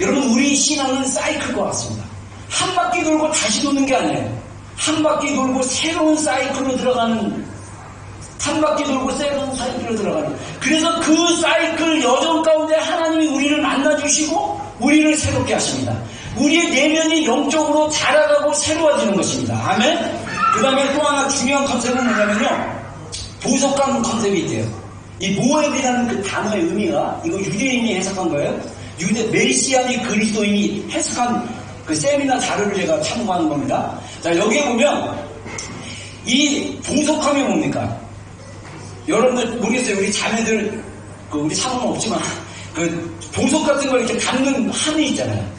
여러분, 우리 신앙은 사이클과 같습니다. 한 바퀴 돌고 다시 도는 게 아니에요. 한 바퀴 돌고 새로운 사이클로 들어가는, 한 바퀴 돌고 새로운 사이클로 들어가는, 그래서 그 사이클 여정 가운데 하나님이 우리를 만나주시고 우리를 새롭게 하십니다. 우리의 내면이 영적으로 자라가고 새로워지는 것입니다. 아멘. 그 다음에 또 하나 중요한 컨셉은 뭐냐면요, 보석감 컨셉이 있대요. 이 모압이라는 그 단어의 의미가, 이거 유대인이 해석한 거예요. 메시아니 그리스도인이 해석한 그 세미나 자료를 제가 참고하는 겁니다. 자, 여기에 보면 이 보석함이 뭡니까? 여러분들 모르겠어요. 우리 자매들, 우리 사모는 없지만 그 보석 같은 걸 이렇게 담는 함이 있잖아요.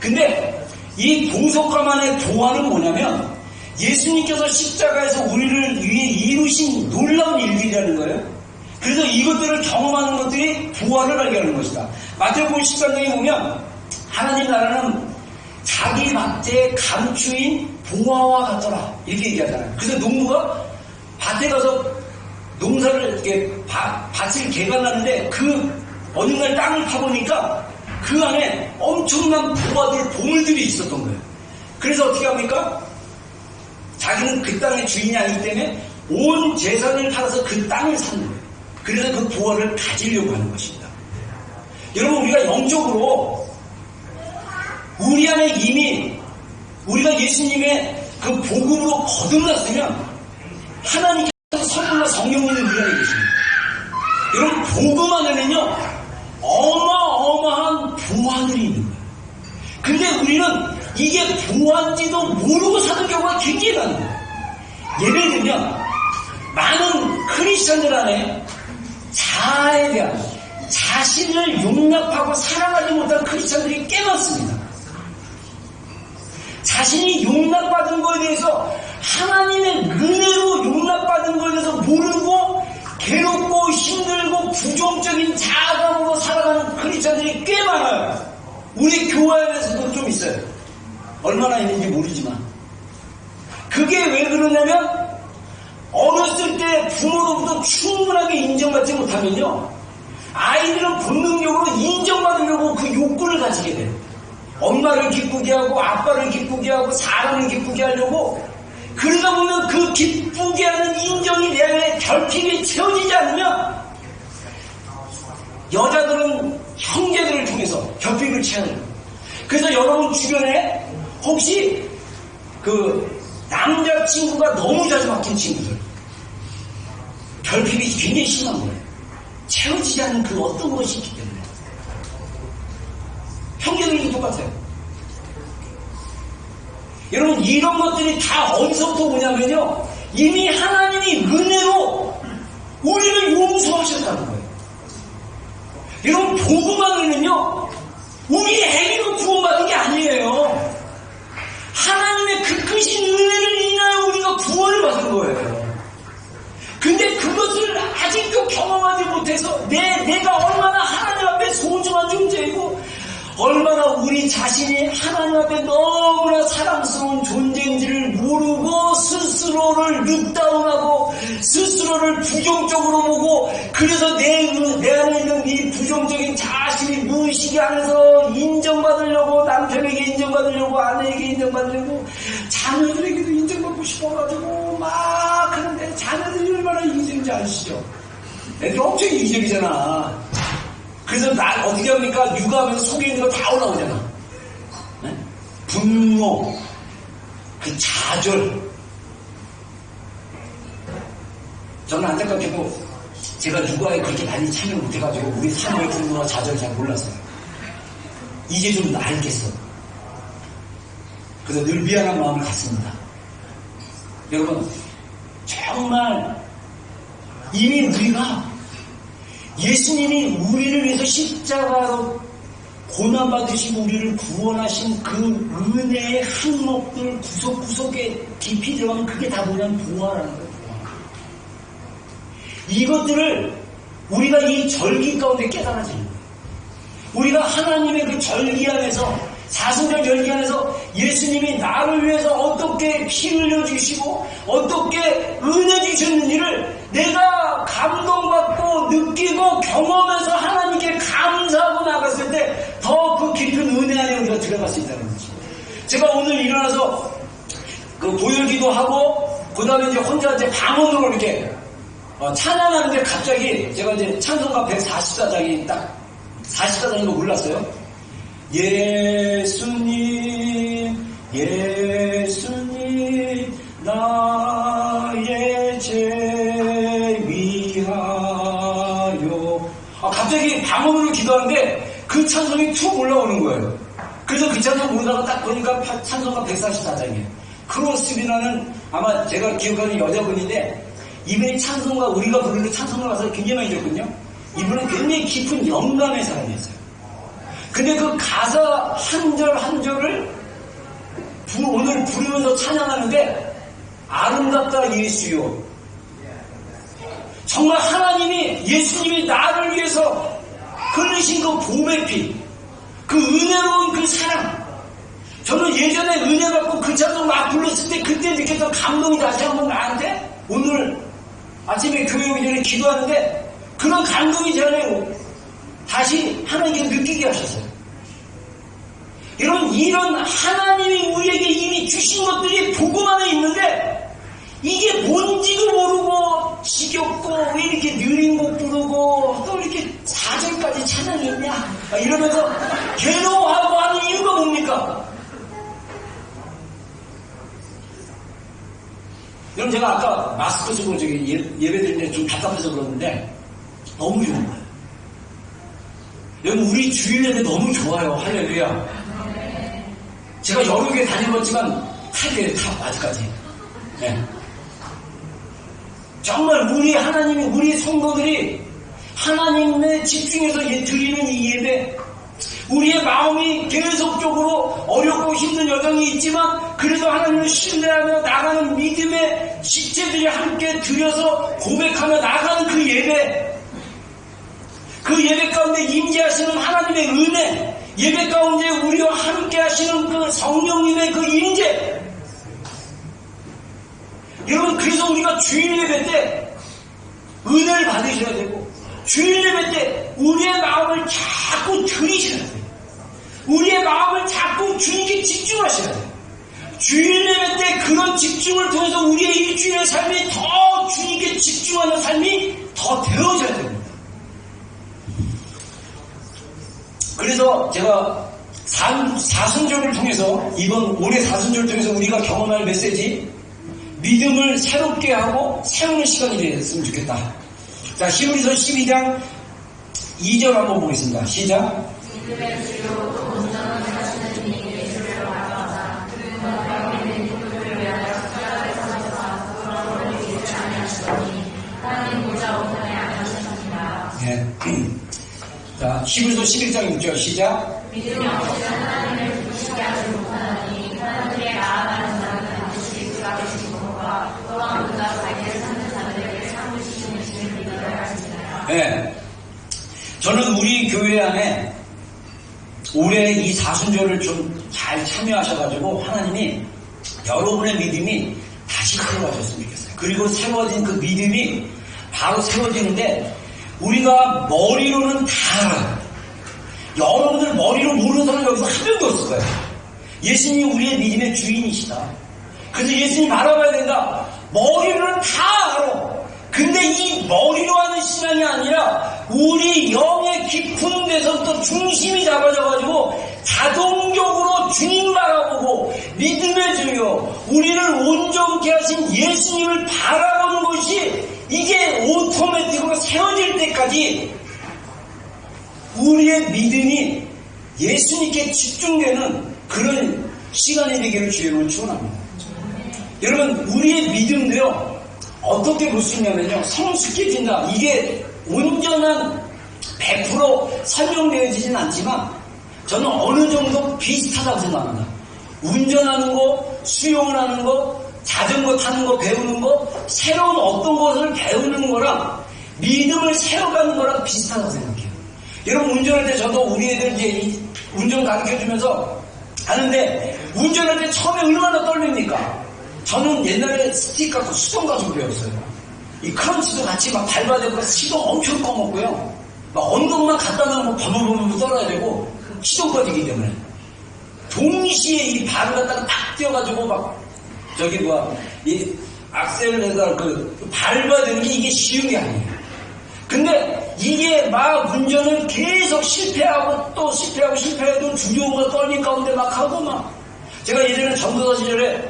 근데 이 보석함 안의 보화는 뭐냐면 예수님께서 십자가에서 우리를 위해 이루신 놀라운 일들이라는 거예요. 그래서 이것들을 경험하는 것들이 보화를 발견하는 것이다. 마태복음 13장에 보면 하나님 나라는 자기 밭에 감추인 보화와 같더라, 이렇게 얘기하잖아요. 그래서 농부가 밭에 가서 농사를 이렇게 밭을 개간하는데 그 어느 날 땅을 파보니까 그 안에 엄청난 보화들, 보물들이 있었던 거예요. 그래서 어떻게 합니까? 자기는 그 땅의 주인이 아니기 때문에 온 재산을 팔아서 그 땅을 사는 거예요. 그래서 그 보화를 가지려고 하는 것입니다. 여러분, 우리가 영적으로 우리 안에 이미 우리가 예수님의 그 복음으로 거듭났으면 하나님께서 선물로 성령님을 우리 안에 계십니다. 여러분, 복음 안에는요 어마어마한 보화들이 있는 거예요. 근데 우리는 이게 보화인지도 모르고 사는 경우가 굉장히 많은 거예요. 예를 들면 많은 크리스천들 안에 자아에 대한, 자신을 용납하고 사랑하지 못한 크리스천들이 꽤 많습니다. 자신이 용납받은 거에 대해서, 하나님의 은혜로 용납받은 거에 대해서 모르고 괴롭고 힘들고 부정적인 자아감으로 살아가는 크리스천들이 꽤 많아요. 우리 교회 안에서도 좀 있어요. 얼마나 있는지 모르지만. 그게 왜 그러냐면 어렸을 때 부모로부터 충분하게 인정받지 못하면요, 아이들은 본능적으로 인정받으려고 그 욕구를 가지게 돼요. 엄마를 기쁘게 하고 아빠를 기쁘게 하고 사람을 기쁘게 하려고 그러다 보면 그 기쁘게 하는 인정이 내 안에 결핍이 채워지지 않으면 여자들은 형제들을 통해서 결핍을 채워요. 그래서 여러분 주변에 혹시 그 남자친구가 너무 자주 바뀐 친구들 결핍이 굉장히 심한 거예요. 채워지지 않는 그 어떤 것이 있기 때문에 형제들도 똑같아요. 여러분 이런 것들이 다 어디서부터 오냐면요 이미 하나님이 은혜로 우리를 용서하셨다는 거예요. 여러분 복음만은요 우리 행위로 구원받은 게 아니에요. 하나님의 그 크신 은혜를 인하여 우리가 구원을 받은 거예요. 근데 그것을 아직도 경험하지 못해서 내가 얼마나 하나님 앞에 소중한 존재이고 얼마나 우리 자신이 하나님 앞에 너무나 사랑스러운 존재인지를 모르고 스스로를 룩다운하고 스스로를 부정적으로 보고 그래서 내 안에 있는 이 부정적인 자신이 무의식 안에서 인정받으려고 남편에게 인정받으려고 아내에게 인정받으려고 자녀들에게도 인정받고 싶어가지고 막 하는데 자녀들이 얼마나 이기적인지 아시죠? 애들이 엄청 이기적이잖아. 그래서 어떻게 합니까? 육아하면서 속에 있는 거 다 올라오잖아. 네? 분노, 그 좌절. 저는 안타깝게도 제가 육아에 그렇게 많이 참여 못해가지고 우리 사모의 분노와 좌절을 잘 몰랐어요. 이제 좀 알겠어. 그래서 늘 미안한 마음을 갖습니다. 여러분, 정말 이미 우리가 예수님이 우리를 위해서 십자가로 고난받으시고 우리를 구원하신 그 은혜의 항목들 구석구석에 깊이 들어가면 그게 다 뭐냐면 부활하는 거예요. 이것들을 우리가 이 절기 가운데 깨달아지는 거예요. 우리가 하나님의 그 절기 안에서 사순절 절기 안에서 예수님이 나를 위해서 어떻게 피 흘려주시고 어떻게 은혜 주셨는지를 내가 감동받고 느끼고 경험해서 하나님께 감사하고 나갔을 때 더 그 깊은 은혜 안에 우리가 들어갈 수 있다는 거죠. 제가 오늘 일어나서 그 보혈기도 하고 그 다음에 이제 혼자 이제 방언으로 이렇게 찬양하는데 갑자기 제가 이제 찬송가 144장이 딱 44장인 거 몰랐어요. 예수님 예수님 나의 죄 위하여 갑자기 방언으로 기도하는데 그 찬송이 툭 올라오는 거예요. 그래서 그 찬송 모르다가 딱 보니까 찬송가 144장이에요. 크로스비라는 아마 제가 기억하는 여자분인데 이분이 찬송가 우리가 부르는 찬송가 가서 굉장히 많이 들었거든요. 이분은 굉장히 깊은 영감의 사람이었어요. 근데 그 가사 한 절 한 절을 오늘 부르면서 찬양하는데 아름답다 예수요. 정말 하나님이 예수님이 나를 위해서 흘리신 그 봄의 피, 그 은혜로운 그 사랑. 저는 예전에 은혜 받고 그 찬송 막 불렀을 때 그때 느꼈던 감동이 다시 한번 나한테 오늘 아침에 교회 오기 전에 기도하는데 그런 감동이 제 안에 다시 하나님께 느끼게 하셨어요. 여러분 이런 하나님이 우리에게 이미 주신 것들이 복음 안에 있는데 이게 뭔지도 모르고 지겹고 왜 이렇게 느린 곡 부르고 또 이렇게 4절까지 찬양이 있냐 이러면서 괴로워하고 하는 이유가 뭡니까? 여러분 제가 아까 마스크 쓰고 저기 예배 드리는데 좀 답답해서 그러는데 너무 좋은 거예요. 여러분 우리 주일 예배 너무 좋아요. 할렐루야. 제가 여러 개 다녀봤지만 탑이에요. 탑 아직까지. 네. 정말 우리 하나님이 우리 성도들이 하나님에 집중해서 드리는 이 예배 우리의 마음이 계속적으로 어렵고 힘든 여정이 있지만 그래도 하나님을 신뢰하며 나가는 믿음의 지체들이 함께 드려서 고백하며 나가는 그 예배 가운데 임재하시는 하나님의 은혜 예배 가운데 우리와 함께 하시는 그 성령님의 그 임재 여러분 그래서 우리가 주일 예배 때 은혜를 받으셔야 되고 주일 예배 때 우리의 마음을 자꾸 들이셔야 돼요. 우리의 마음을 자꾸 주님께 집중하셔야 돼요. 주일 예배 때 그런 집중을 통해서 우리의 일주일의 삶이 더 주님께 집중하는 삶이 더 되어져야 됩니다. 그래서 제가 사순절을 통해서 이번 올해 사순절을 통해서 우리가 경험할 메시지, 믿음을 새롭게 하고 세우는 시간이 되었으면 좋겠다. 자, 히브리서 12장 2절 한번 보겠습니다. 시작. 믿음의 주요 온전한 하시는 이 예수를 말하자. 그는 병에 있는 누구를 위하여 십자가에서 그러므로 이기지 아니하시더니 하나님 보좌 우편에 앉으셨습니다. 네. 자, 히브리서 11장 6절 시작. 믿음이 없이는 하나님을 부르시게 하지 못하니 하나님께 나아가는 자는 반드시 그 앞에 지금과 또한 그가 자기를 찾는 자들에게 참으시는 이심을 믿어야 할지니라. 네. 저는 우리 교회 안에 올해 이 사순절을 좀 잘 참여하셔가지고 하나님이 여러분의 믿음이 다시 새로워졌으면 좋겠어요. 그리고 새로워진 그 믿음이 바로 세워지는데 우리가 머리로는 다 알아요. 여러분들 머리로 모르는 사람 여기서 한 명도 없을 거예요. 예수님이 우리의 믿음의 주인이시다. 그래서 예수님 알아봐야 된다. 머리로는 다 알아. 근데 이 머리로 하는 신앙이 아니라 우리 영의 깊은 데서부터 중심이 잡아져가지고 자동적으로 주님 바라보고 믿음의 주여 우리를 온전케 하신 예수님을 바라보는 것이 이게 오토매틱으로 세워질 때까지 우리의 믿음이 예수님께 집중되는 그런 시간이 되기를 주님을 축원합니다. 여러분 우리의 믿음도요 어떻게 볼 수 있냐면요 성숙해진다. 이게 온전한 100% 설명되어지진 않지만 저는 어느 정도 비슷하다고 생각합니다. 운전하는 거, 수영을 하는 거, 자전거 타는 거 배우는 거, 새로운 어떤 것을 배우는 거랑 믿음을 세워가는 거랑 비슷하다고 생각해요. 여러분 운전할 때 저도 우리 애들 이제 운전 가르쳐주면서 하는데 운전할 때 처음에 얼마나 떨립니까? 저는 옛날에 스틱 갖고 수동 가지고 배웠어요. 이 크런치도 같이 막 밟아야 되고 시동 엄청 꺼먹고요. 막 언덕만 갖다 놓으면 버벅버벅 떨어야 되고 시동 꺼지기 때문에 동시에 이 발을 갖다가 딱 띄워가지고 막 저기 이 악셀에다 그 밟아야 되는 게 이게 쉬운 게 아니에요. 근데 이게 막 운전을 계속 실패하고 또 실패해도 두려움과 떨림 가운데 막 하고 막 제가 예전에 전도사 시절에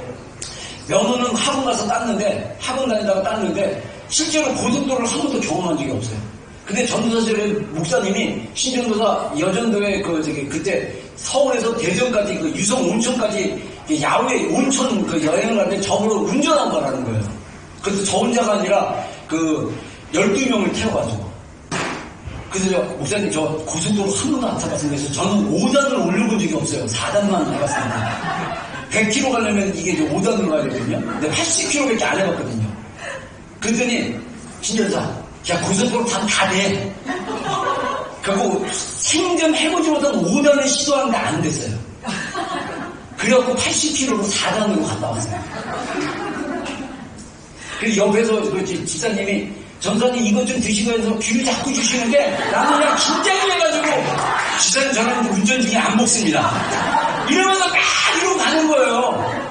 면허는 학원 가서 땄는데 학원 다니다가 땄는데 실제로 고속도로를 한 번도 경험한 적이 없어요. 근데 전도사 시절에 목사님이 신전도사 여전도에 그때 서울에서 대전까지 그 유성 온천까지 야외 온천 그 여행을 하는데 저보고 운전한 거라는 거예요. 그래서 저 혼자가 아니라 그 12명을 태워가지고 그래서 목사님 저 고속도로 한 번도 안 타봤습니다. 그래서 저는 5단을 올려본 적이 없어요. 4단만 해봤습니다. 100km 가려면 이게 5단으로 가야 되거든요. 근데 80km밖에 안 해봤거든요. 그랬더니 신전사 야 고속도로 타면 다 돼. 그리고 생전 해보지 못한 5단을 시도하는데 안 됐어요. 그래갖고 80km로 4단으로 갔다 왔어요. 그래서 옆에서 그 집사님이 전사님 이것 좀 드시고 해서 귀를 자꾸 주시는데 나는 그냥 긴장이 해가지고 집사님 저는 운전 중에 안 먹습니다. 이러면서 막 이러고 가는 거예요.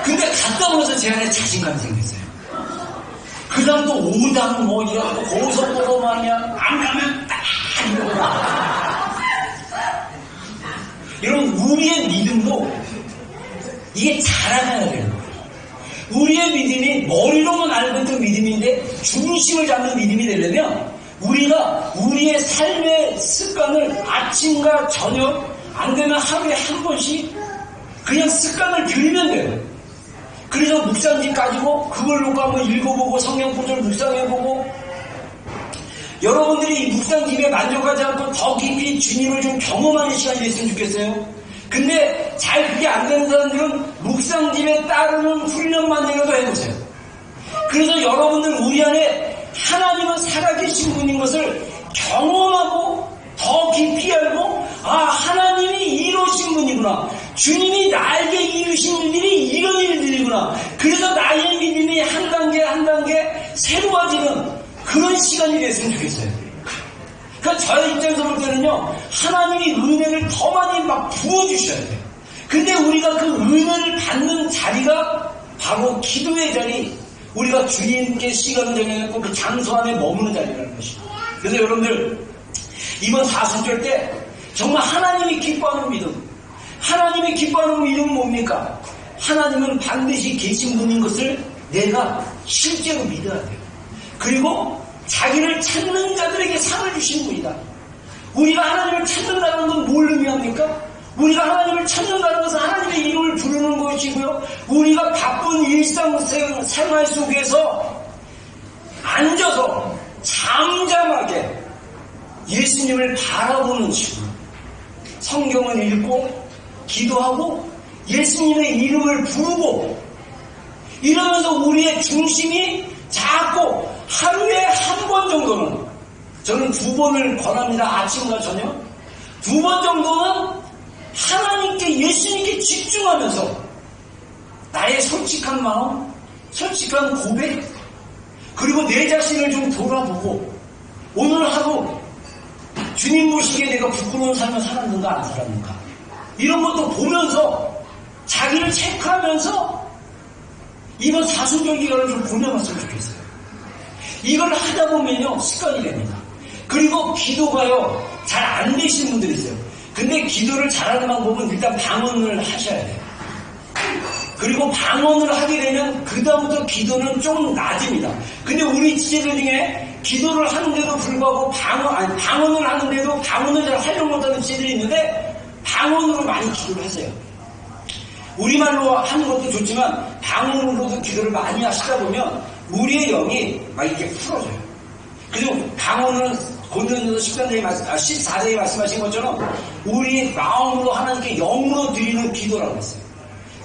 근데 갔다 오면서 제 안에 자신감이 생겼어요. 그 다음도 5단 뭐 이래갖고 고속도로 마냥 안 가면 딱 이러고 여러분 우리의 믿음도 이게 자라나야 돼요. 우리의 믿음이 머리로만 알고 있던 믿음인데 중심을 잡는 믿음이 되려면 우리가 우리의 삶의 습관을 아침과 저녁 안 되면 하루에 한 번씩 그냥 습관을 들이면 돼요. 그래서 묵상집 가지고 그걸 놓고 한번 읽어보고 성경 구절 묵상해보고 여러분들이 이 묵상집에 만족하지 않고 더 깊이 주님을 좀 경험하는 시간이 됐으면 좋겠어요. 근데 잘 그게 안 되는 사람들은 묵상집에 따르는 훈련만이라도 해보세요. 그래서 여러분들 우리 안에 하나님은 살아계신 분인 것을 경험하고 더 깊이 알고 하나님이 이루신 분이구나. 주님이 나에게 이루신 일들이 이런 일들이구나. 그래서 나의 믿음이 한 단계 한 단계 새로워지는 그런 시간이 됐으면 좋겠어요. 그러니까 그러니까 저의 입장에서 볼 때는요, 하나님이 은혜를 더 많이 막 부어주셔야 돼요. 근데 우리가 그 은혜를 받는 자리가 바로 기도의 자리, 우리가 주님께 시간을 정해놓고 그 장소 안에 머무는 자리라는 것입니다. 그래서 여러분들, 이번 사순절 때 정말 하나님이 기뻐하는 믿음, 하나님이 기뻐하는 믿음은 뭡니까? 하나님은 반드시 계신 분인 것을 내가 실제로 믿어야 돼요. 그리고 자기를 찾는 자들에게 상을 주신 분이다. 우리가 하나님을 찾는다는 건 뭘 의미합니까? 우리가 하나님을 찾는다는 것은 하나님의 이름을 부르는 것이고요. 우리가 바쁜 일상생활 속에서 앉아서 잠잠하게 예수님을 바라보는 식으로 성경을 읽고 기도하고 예수님의 이름을 부르고 이러면서 우리의 중심이 자꾸 하루에 한 번 정도는, 저는 2번을 권합니다. 아침과 저녁 2번 정도는 하나님께, 예수님께 집중하면서 나의 솔직한 마음, 솔직한 고백, 그리고 내 자신을 좀 돌아보고 오늘 하루 주님 보시기에 내가 부끄러운 삶을 살았는가 안 살았는가 이런 것도 보면서 자기를 체크하면서 이번 사순절 기간을 좀 보내봤으면 좋겠어요. 이걸 하다 보면요 습관이 됩니다. 그리고 기도가요 잘 안 되시는 분들이 있어요. 근데 기도를 잘하는 방법은 일단 방언을 하셔야 돼요. 그리고 방언을 하게 되면 그 다음부터 기도는 좀 낮습니다. 근데 우리 지체들 중에 기도를 하는데도 불구하고 방언을 하는데도 방언을 잘 활용 못하는 지체들이 있는데 방언으로 많이 기도를 하세요. 우리말로 하는 것도 좋지만 방언으로도 기도를 많이 하시다 보면 우리의 영이 막 이렇게 풀어져요. 그리고 방언은 고린도전서 14장에 말씀하신 것처럼 우리 마음으로 하나님께 영으로 드리는 기도라고 했어요.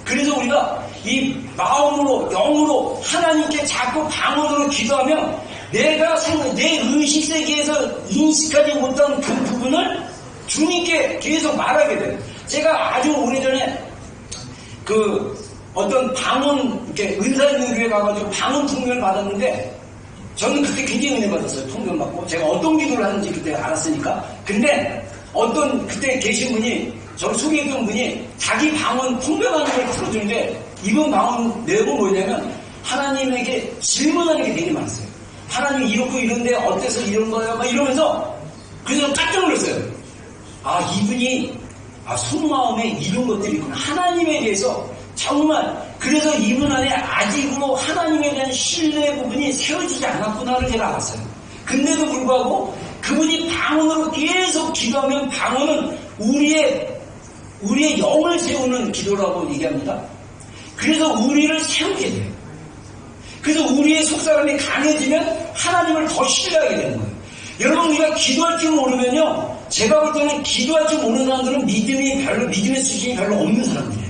그래서 우리가 이 마음으로 영으로 하나님께 자꾸 방언으로 기도하면 내가 내 의식세계에서 인식하지 못한 그 부분을 주님께 계속 말하게 돼요. 제가 아주 오래전에 어떤 방언, 이렇게 은사 있는 교회 가가지고 방언 통변을 받았는데 저는 그때 굉장히 은혜 받았어요. 통변 받고. 제가 어떤 기도를 하는지 그때 알았으니까. 근데 어떤 그때 계신 분이, 저를 소개해준 분이 자기 방언 통변하는 걸 풀어주는데 이번 방언 내용은 뭐냐면 하나님에게 질문하는 게 되게 많았어요. 하나님 이렇고 이런데 어때서 이런 거예요? 막 이러면서 그래서 깜짝 놀랐어요. 아, 이분이 속마음에 이런 것들이 있구나. 하나님에 대해서 정말, 그래서 이분 안에 아직으로 하나님에 대한 신뢰 부분이 세워지지 않았구나를 제가 알았어요. 근데도 불구하고 그분이 방언으로 계속 기도하면 방언은 우리의 영을 세우는 기도라고 얘기합니다. 그래서 우리를 세우게 돼요. 그래서 우리의 속사람이 강해지면 하나님을 더 신뢰하게 되는 거예요. 여러분, 우리가 기도할 줄 모르면요, 제가 볼 때는 기도할 줄 모르는 사람들은 믿음의 수준이 별로 없는 사람들이에요.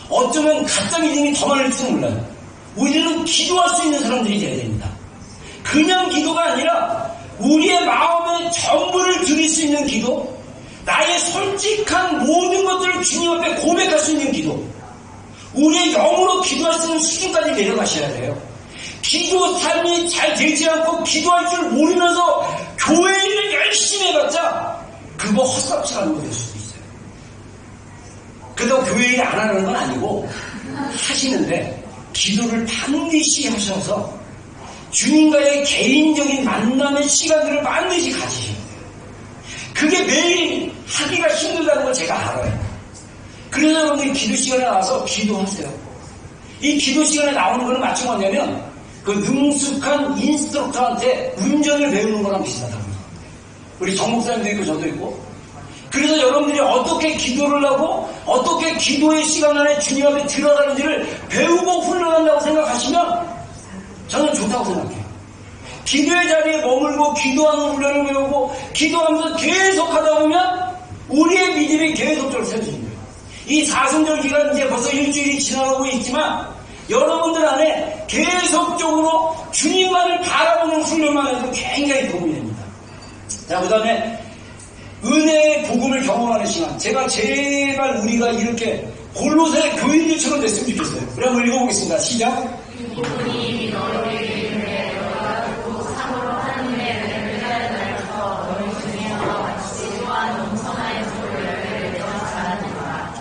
어쩌면 가짜 믿음이 더 많을지도 몰라요. 우리는 기도할 수 있는 사람들이 되어야 됩니다. 그냥 기도가 아니라 우리의 마음의 전부를 드릴 수 있는 기도, 나의 솔직한 모든 것들을 주님 앞에 고백할 수 있는 기도, 우리의 영으로 기도할 수 있는 수준까지 내려가셔야 돼요. 기도 삶이 잘 되지 않고 기도할 줄 모르면서 교회 일을 열심히 해봤자 그거 헛삽질하는 거 될 수도 있어요. 그래도 교회 일 안 하는 건 아니고 하시는데 기도를 반드시 하셔서 주님과의 개인적인 만남의 시간들을 반드시 가지셔야 돼요. 그게 매일 하기가 힘들다는 걸 제가 알아요. 그래서 여러분들이 기도 시간에 나와서 기도하세요. 이 기도 시간에 나오는 거는 마치 뭐냐면 그 능숙한 인스트럭터한테 운전을 배우는 거랑 비슷하다고. 우리 정 목사님도 있고 저도 있고. 그래서 여러분들이 어떻게 기도를 하고 어떻게 기도의 시간 안에 주님 앞에 들어가는지를 배우고 훈련한다고 생각하시면 저는 좋다고 생각해요. 기도의 자리에 머물고 기도하는 훈련을 배우고 기도하면서 계속 하다 보면 우리의 믿음이 계속적으로 세워지는 거예요. 이 사순절 기간 이제 벌써 일주일이 지나가고 있지만 여러분들 안에 계속적으로 주님만을 바라보는 훈련만 해도 굉장히 도움이 됩니다. 자, 그 다음에 은혜의 복음을 경험하는 시간. 제가 제발 우리가 이렇게 골로새 교인들처럼 됐으면 좋겠어요. 우리 한번 읽어보겠습니다. 시작. 이분이 너희에게 너가 듣고 참으로 하나님의 은혜를 기다려서 너희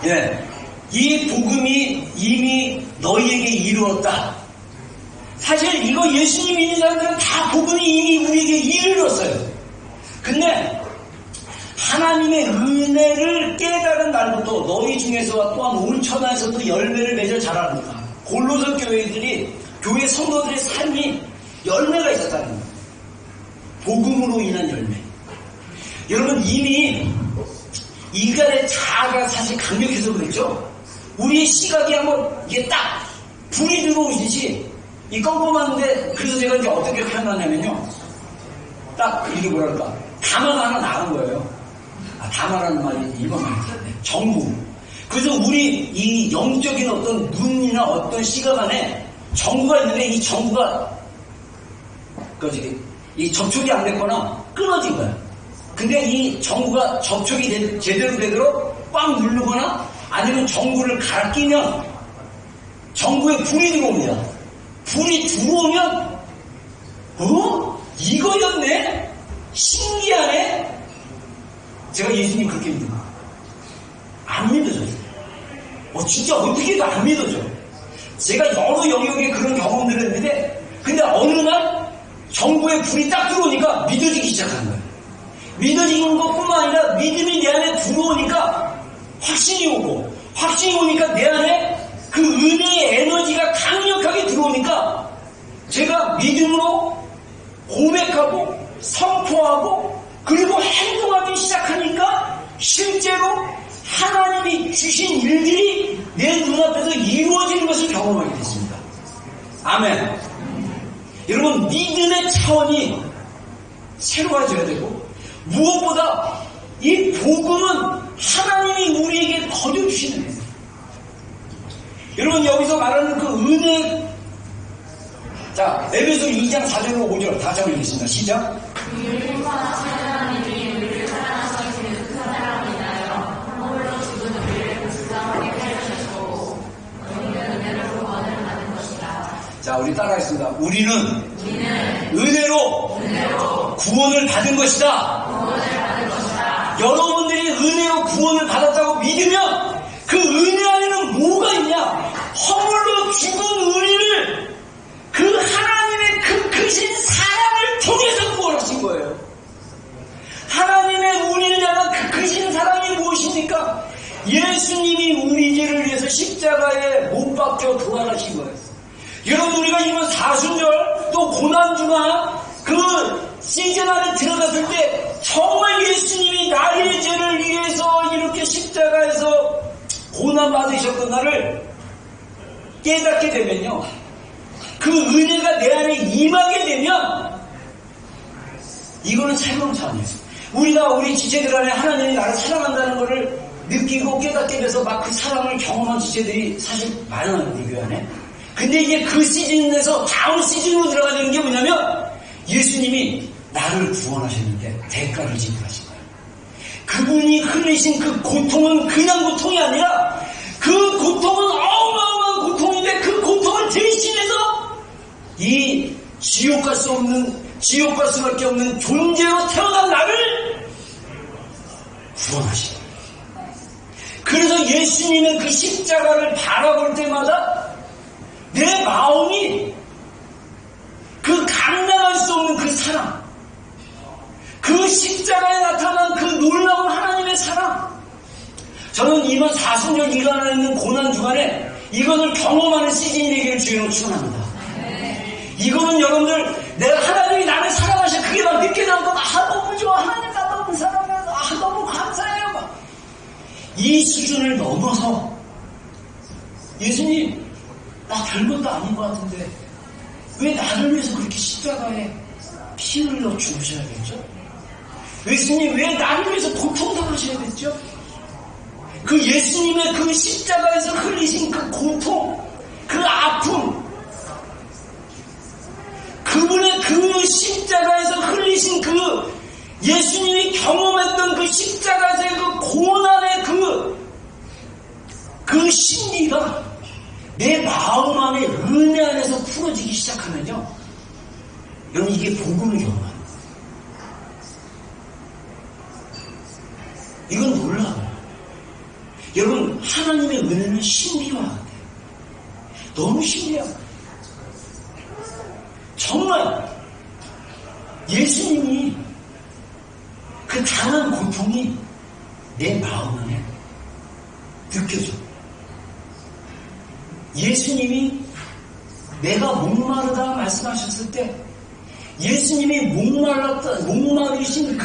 예, 이 복음이 이미 너희에게 이루었다. 사실 이거 예수님 믿는 사람들은 다 복음이 이미 우리에게 이르렀어요. 근데 하나님의 은혜를 깨달은 날부터 너희 중에서와 또한 온 천하에서도 열매를 맺어 자라는가. 골로새 교회 성도들의 삶이 열매가 있었다는 거예요. 복음으로 인한 열매. 여러분, 이미 인간의 자아가 사실 강력해서 그랬죠. 우리의 시각이 한번 이게 딱 불이 들어오듯이 이 껌껌한데, 그래서 제가 이제 어떻게 표현하냐면요, 딱 이게 뭐랄까, 담화가 하나 나온 거예요. 담화라는 말이 일본 말이잖아요. 정부. 그래서 우리 이 영적인 어떤 눈이나 어떤 시각 안에 정부가 있는데, 이 정부가 이 접촉이 안 됐거나 끊어진 거야. 근데 이 정부가 접촉이 제대로 되도록 꽉 누르거나 아니면 정부를 갈아 끼면 정부에 불이 들어옵니다. 불이 들어오면 이거였네? 신기하네? 제가 예수님 그렇게 믿어요. 안 믿어져요. 진짜 어떻게 해도 안 믿어져요. 제가 여러 영역에 그런 경험들을 했는데, 근데 어느 날 정부에 불이 딱 들어오니까 믿어지기 시작하는 거예요. 믿어지는 것뿐만 아니라 믿음이 내 안에 들어오니까 확신이 오고, 확신이 오니까 내 안에 그 은혜의 에너지가 강력하게 들어오니까 제가 믿음으로 고백하고 선포하고 그리고 행동하기 시작하니까 실제로 하나님이 주신 일들이 내 눈앞에서 이루어지는 것을 경험하게 됐습니다. 아멘. 여러분, 믿음의 차원이 새로워져야 되고, 무엇보다 이 복음은 하나님이 우리에게 거둬주시는 거예요. 여러분, 여기서 말하는 그 은혜, 자, 에베소 2장 4절로 5절 다 적어주겠습니다. 시작. 자, 우리 따라하겠습니다. 우리는 은혜로 구원을 받은 것이다. 여러분들이 은혜로 구원을 받았다고 믿으면 그 은혜 안에는 뭐가 있냐? 허물로 죽은 우리를 그 하나님의 그 크신 사랑을 통해서 구원하신 거예요. 하나님의 우리를 향한 그 크신 사랑이 무엇입니까? 예수님이 우리 죄를 위해서 십자가에 못 박혀 부활하신 거예요. 여러분, 우리가 이번 사순절 또 고난주간 그 시즌 안에 들어갔을 때 정말 예수님이 나의 죄를 위해서 이렇게 십자가에서 고난 받으셨던 날을 깨닫게 되면요, 그 은혜가 내 안에 임하게 되면 이거는 새로운 차원이에요. 우리 지체들 안에 하나님이 나를 사랑한다는 것을 느끼고 깨닫게 돼서 막 그 사랑을 경험한 지체들이 사실 많아요, 우리 교회 안에. 근데 이제 그 시즌에서 다음 시즌으로 들어가야 되는 게 뭐냐면, 예수님이 나를 구원하셨는데 대가를 지불하신 거예요. 그분이 흘리신 그 고통은 그냥 고통이 아니라 그 고통은 어마어마한 고통인데, 그 고통을 대신해서 이 지옥 갈 수밖에 없는 존재로 태어난 나를 구원하신 거예요. 그래서 예수님의 그 십자가를 바라볼 때마다 내 마음이 그 감당할 수 없는 그 사랑, 그 십자가에 나타난 그 놀라운 하나님의 사랑, 저는 이번 사순절 기간 안에 있는 고난주간에 이것을 경험하는 시즌이 되기를 주님으로 축원합니다. 이거는 여러분들, 내가 하나님이 나를 사랑하셔, 그게 막 늦게 나오고, 너무 좋아, 하나님 나 너무 사랑해요, 너무 감사해요, 막. 이 수준을 넘어서 예수님, 나 별것도 아닌 것 같은데 왜 나를 위해서 그렇게 십자가에 피 흘려 죽으셔야겠죠? 예수님, 왜 나를 위해서 고통당하셔야겠죠? 그 예수님의 그 십자가에서 흘리신 그 고통, 그 아픔, 그분의 그 십자가에서 흘리신 그 예수님이 경험했던 그 십자가에서의 그 고난의 그 심리가 내 마음 안에 은혜 안에서 풀어지기 시작하면요, 여러분, 이게 복음을 경험하는 거예요. 이건 놀라워요. 여러분, 하나님의 은혜는 신비와 같아요. 너무 신비해요. 정말 예수님이 그 당한 고통이 내 마음 안에 느껴져. 예수님이 내가 목마르다 말씀하셨을 때 예수님이 목마르신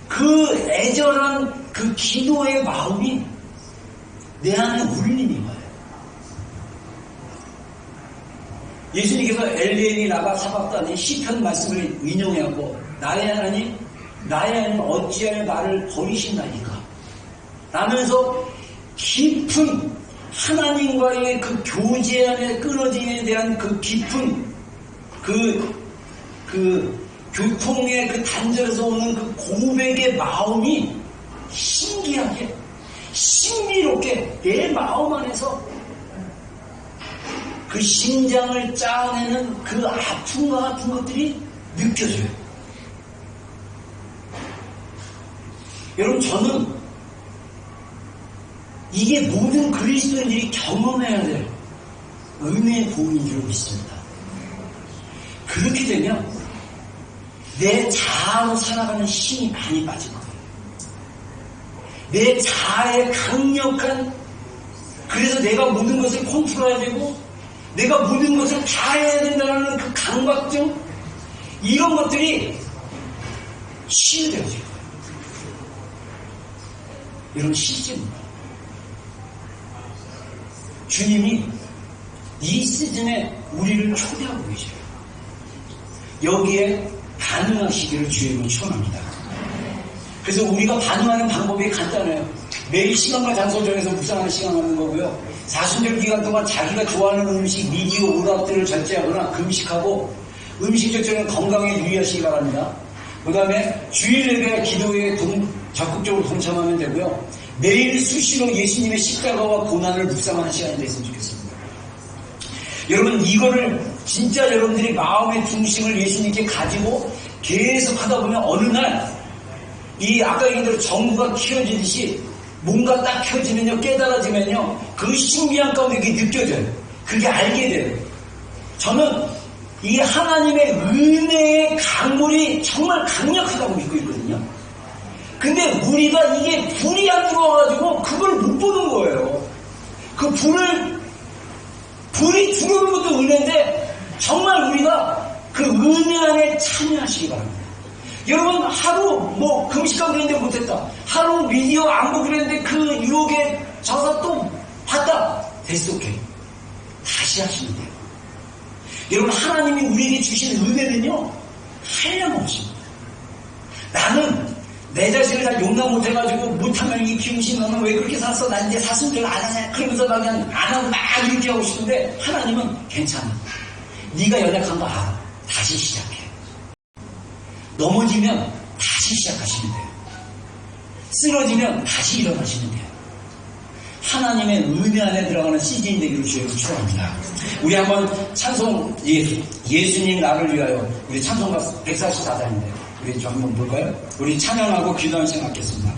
그 애절한 그 기도의 마음이 내 안에 울림이 와요. 예수님께서 엘리엘리 라마 사박단의 시편 말씀을 인용해갖고 나의 하나님 어찌하여 나를 버리신다니까 라면서 깊은 하나님과의 그 교제 안에 끊어짐에 대한 그 깊은 그 교통의 그 단절에서 오는 그 고백의 마음이 신기하게 신비롭게 내 마음 안에서 그 심장을 짜내는 그 아픔과 같은 것들이 느껴져요. 여러분, 저는 이게 모든 그리스도인들이 경험해야 될 은혜의 보험인 줄 믿습니다. 그렇게 되면 내 자아로 살아가는 힘이 많이 빠지거든요. 내 자아의 강력한, 그래서 내가 모든 것을 컨트롤해야 되고 내가 모든 것을 다 해야 된다는 그 강박증, 이런 것들이 치유되어질 거예요. 이런 실제입니다. 주님이 이 시즌에 우리를 초대하고 계셔요. 여기에 반응하시기를 주님은 축원합니다. 그래서 우리가 반응하는 방법이 간단해요. 매일 시간과 장소 정해서 묵상하는 시간 갖는 거고요. 사순절 기간 동안 자기가 좋아하는 음식, 미디어, 오락들을 절제하거나 금식하고 음식 절제는 건강에 유의하시기 바랍니다. 그 다음에 주일 예배 기도에 적극적으로 동참하면 되고요. 매일 수시로 예수님의 십자가와 고난을 묵상하는 시간이 됐으면 좋겠습니다. 여러분, 이거를 진짜 여러분들이 마음의 중심을 예수님께 가지고 계속 하다 보면 어느 날 이 아까 얘기한 대로 정부가 키워지듯이 뭔가 딱 켜지면요, 깨달아지면요, 그 신비한 가운데 그게 느껴져요. 그게 알게 돼요. 저는 이 하나님의 은혜의 강물이 정말 강력하다고 믿고 있거든요. 근데 우리가 이게 불이 안 들어와가지고 그걸 못 보는 거예요. 그 불이 들어오는 것도 은혜인데 정말 우리가 그 은혜 안에 참여하시기 바랍니다. 여러분, 하루 금식하고 그랬는데 못했다. 하루 미디어 안 보고 그랬는데 그 유혹에 져서 또 봤다. 됐어, 오케이. 다시 하시면 돼요. 여러분, 하나님이 우리에게 주신 은혜는요, 한량없습니다. 나는 내 자신을 다 용납 못해가지고 못하면 이 비용신 너는 왜 그렇게 살았어? 난 이제 사순절 안 하냐? 그러면서 나 그냥 안 하고 막 이렇게 하고 싶은데 하나님은 괜찮아. 네가 연약한 거 알아. 다시 시작해. 넘어지면 다시 시작하시면 돼요. 쓰러지면 다시 일어나시면 돼요. 하나님의 은혜 안에 들어가는 시즌 되기를 주님을 축원합니다. 우리 한번 찬송, 예수님 나를 위하여, 우리 찬송가 144장인데 우리 좀 한번 볼까요? 우리 찬양하고 기도하는 시간 갖겠습니다.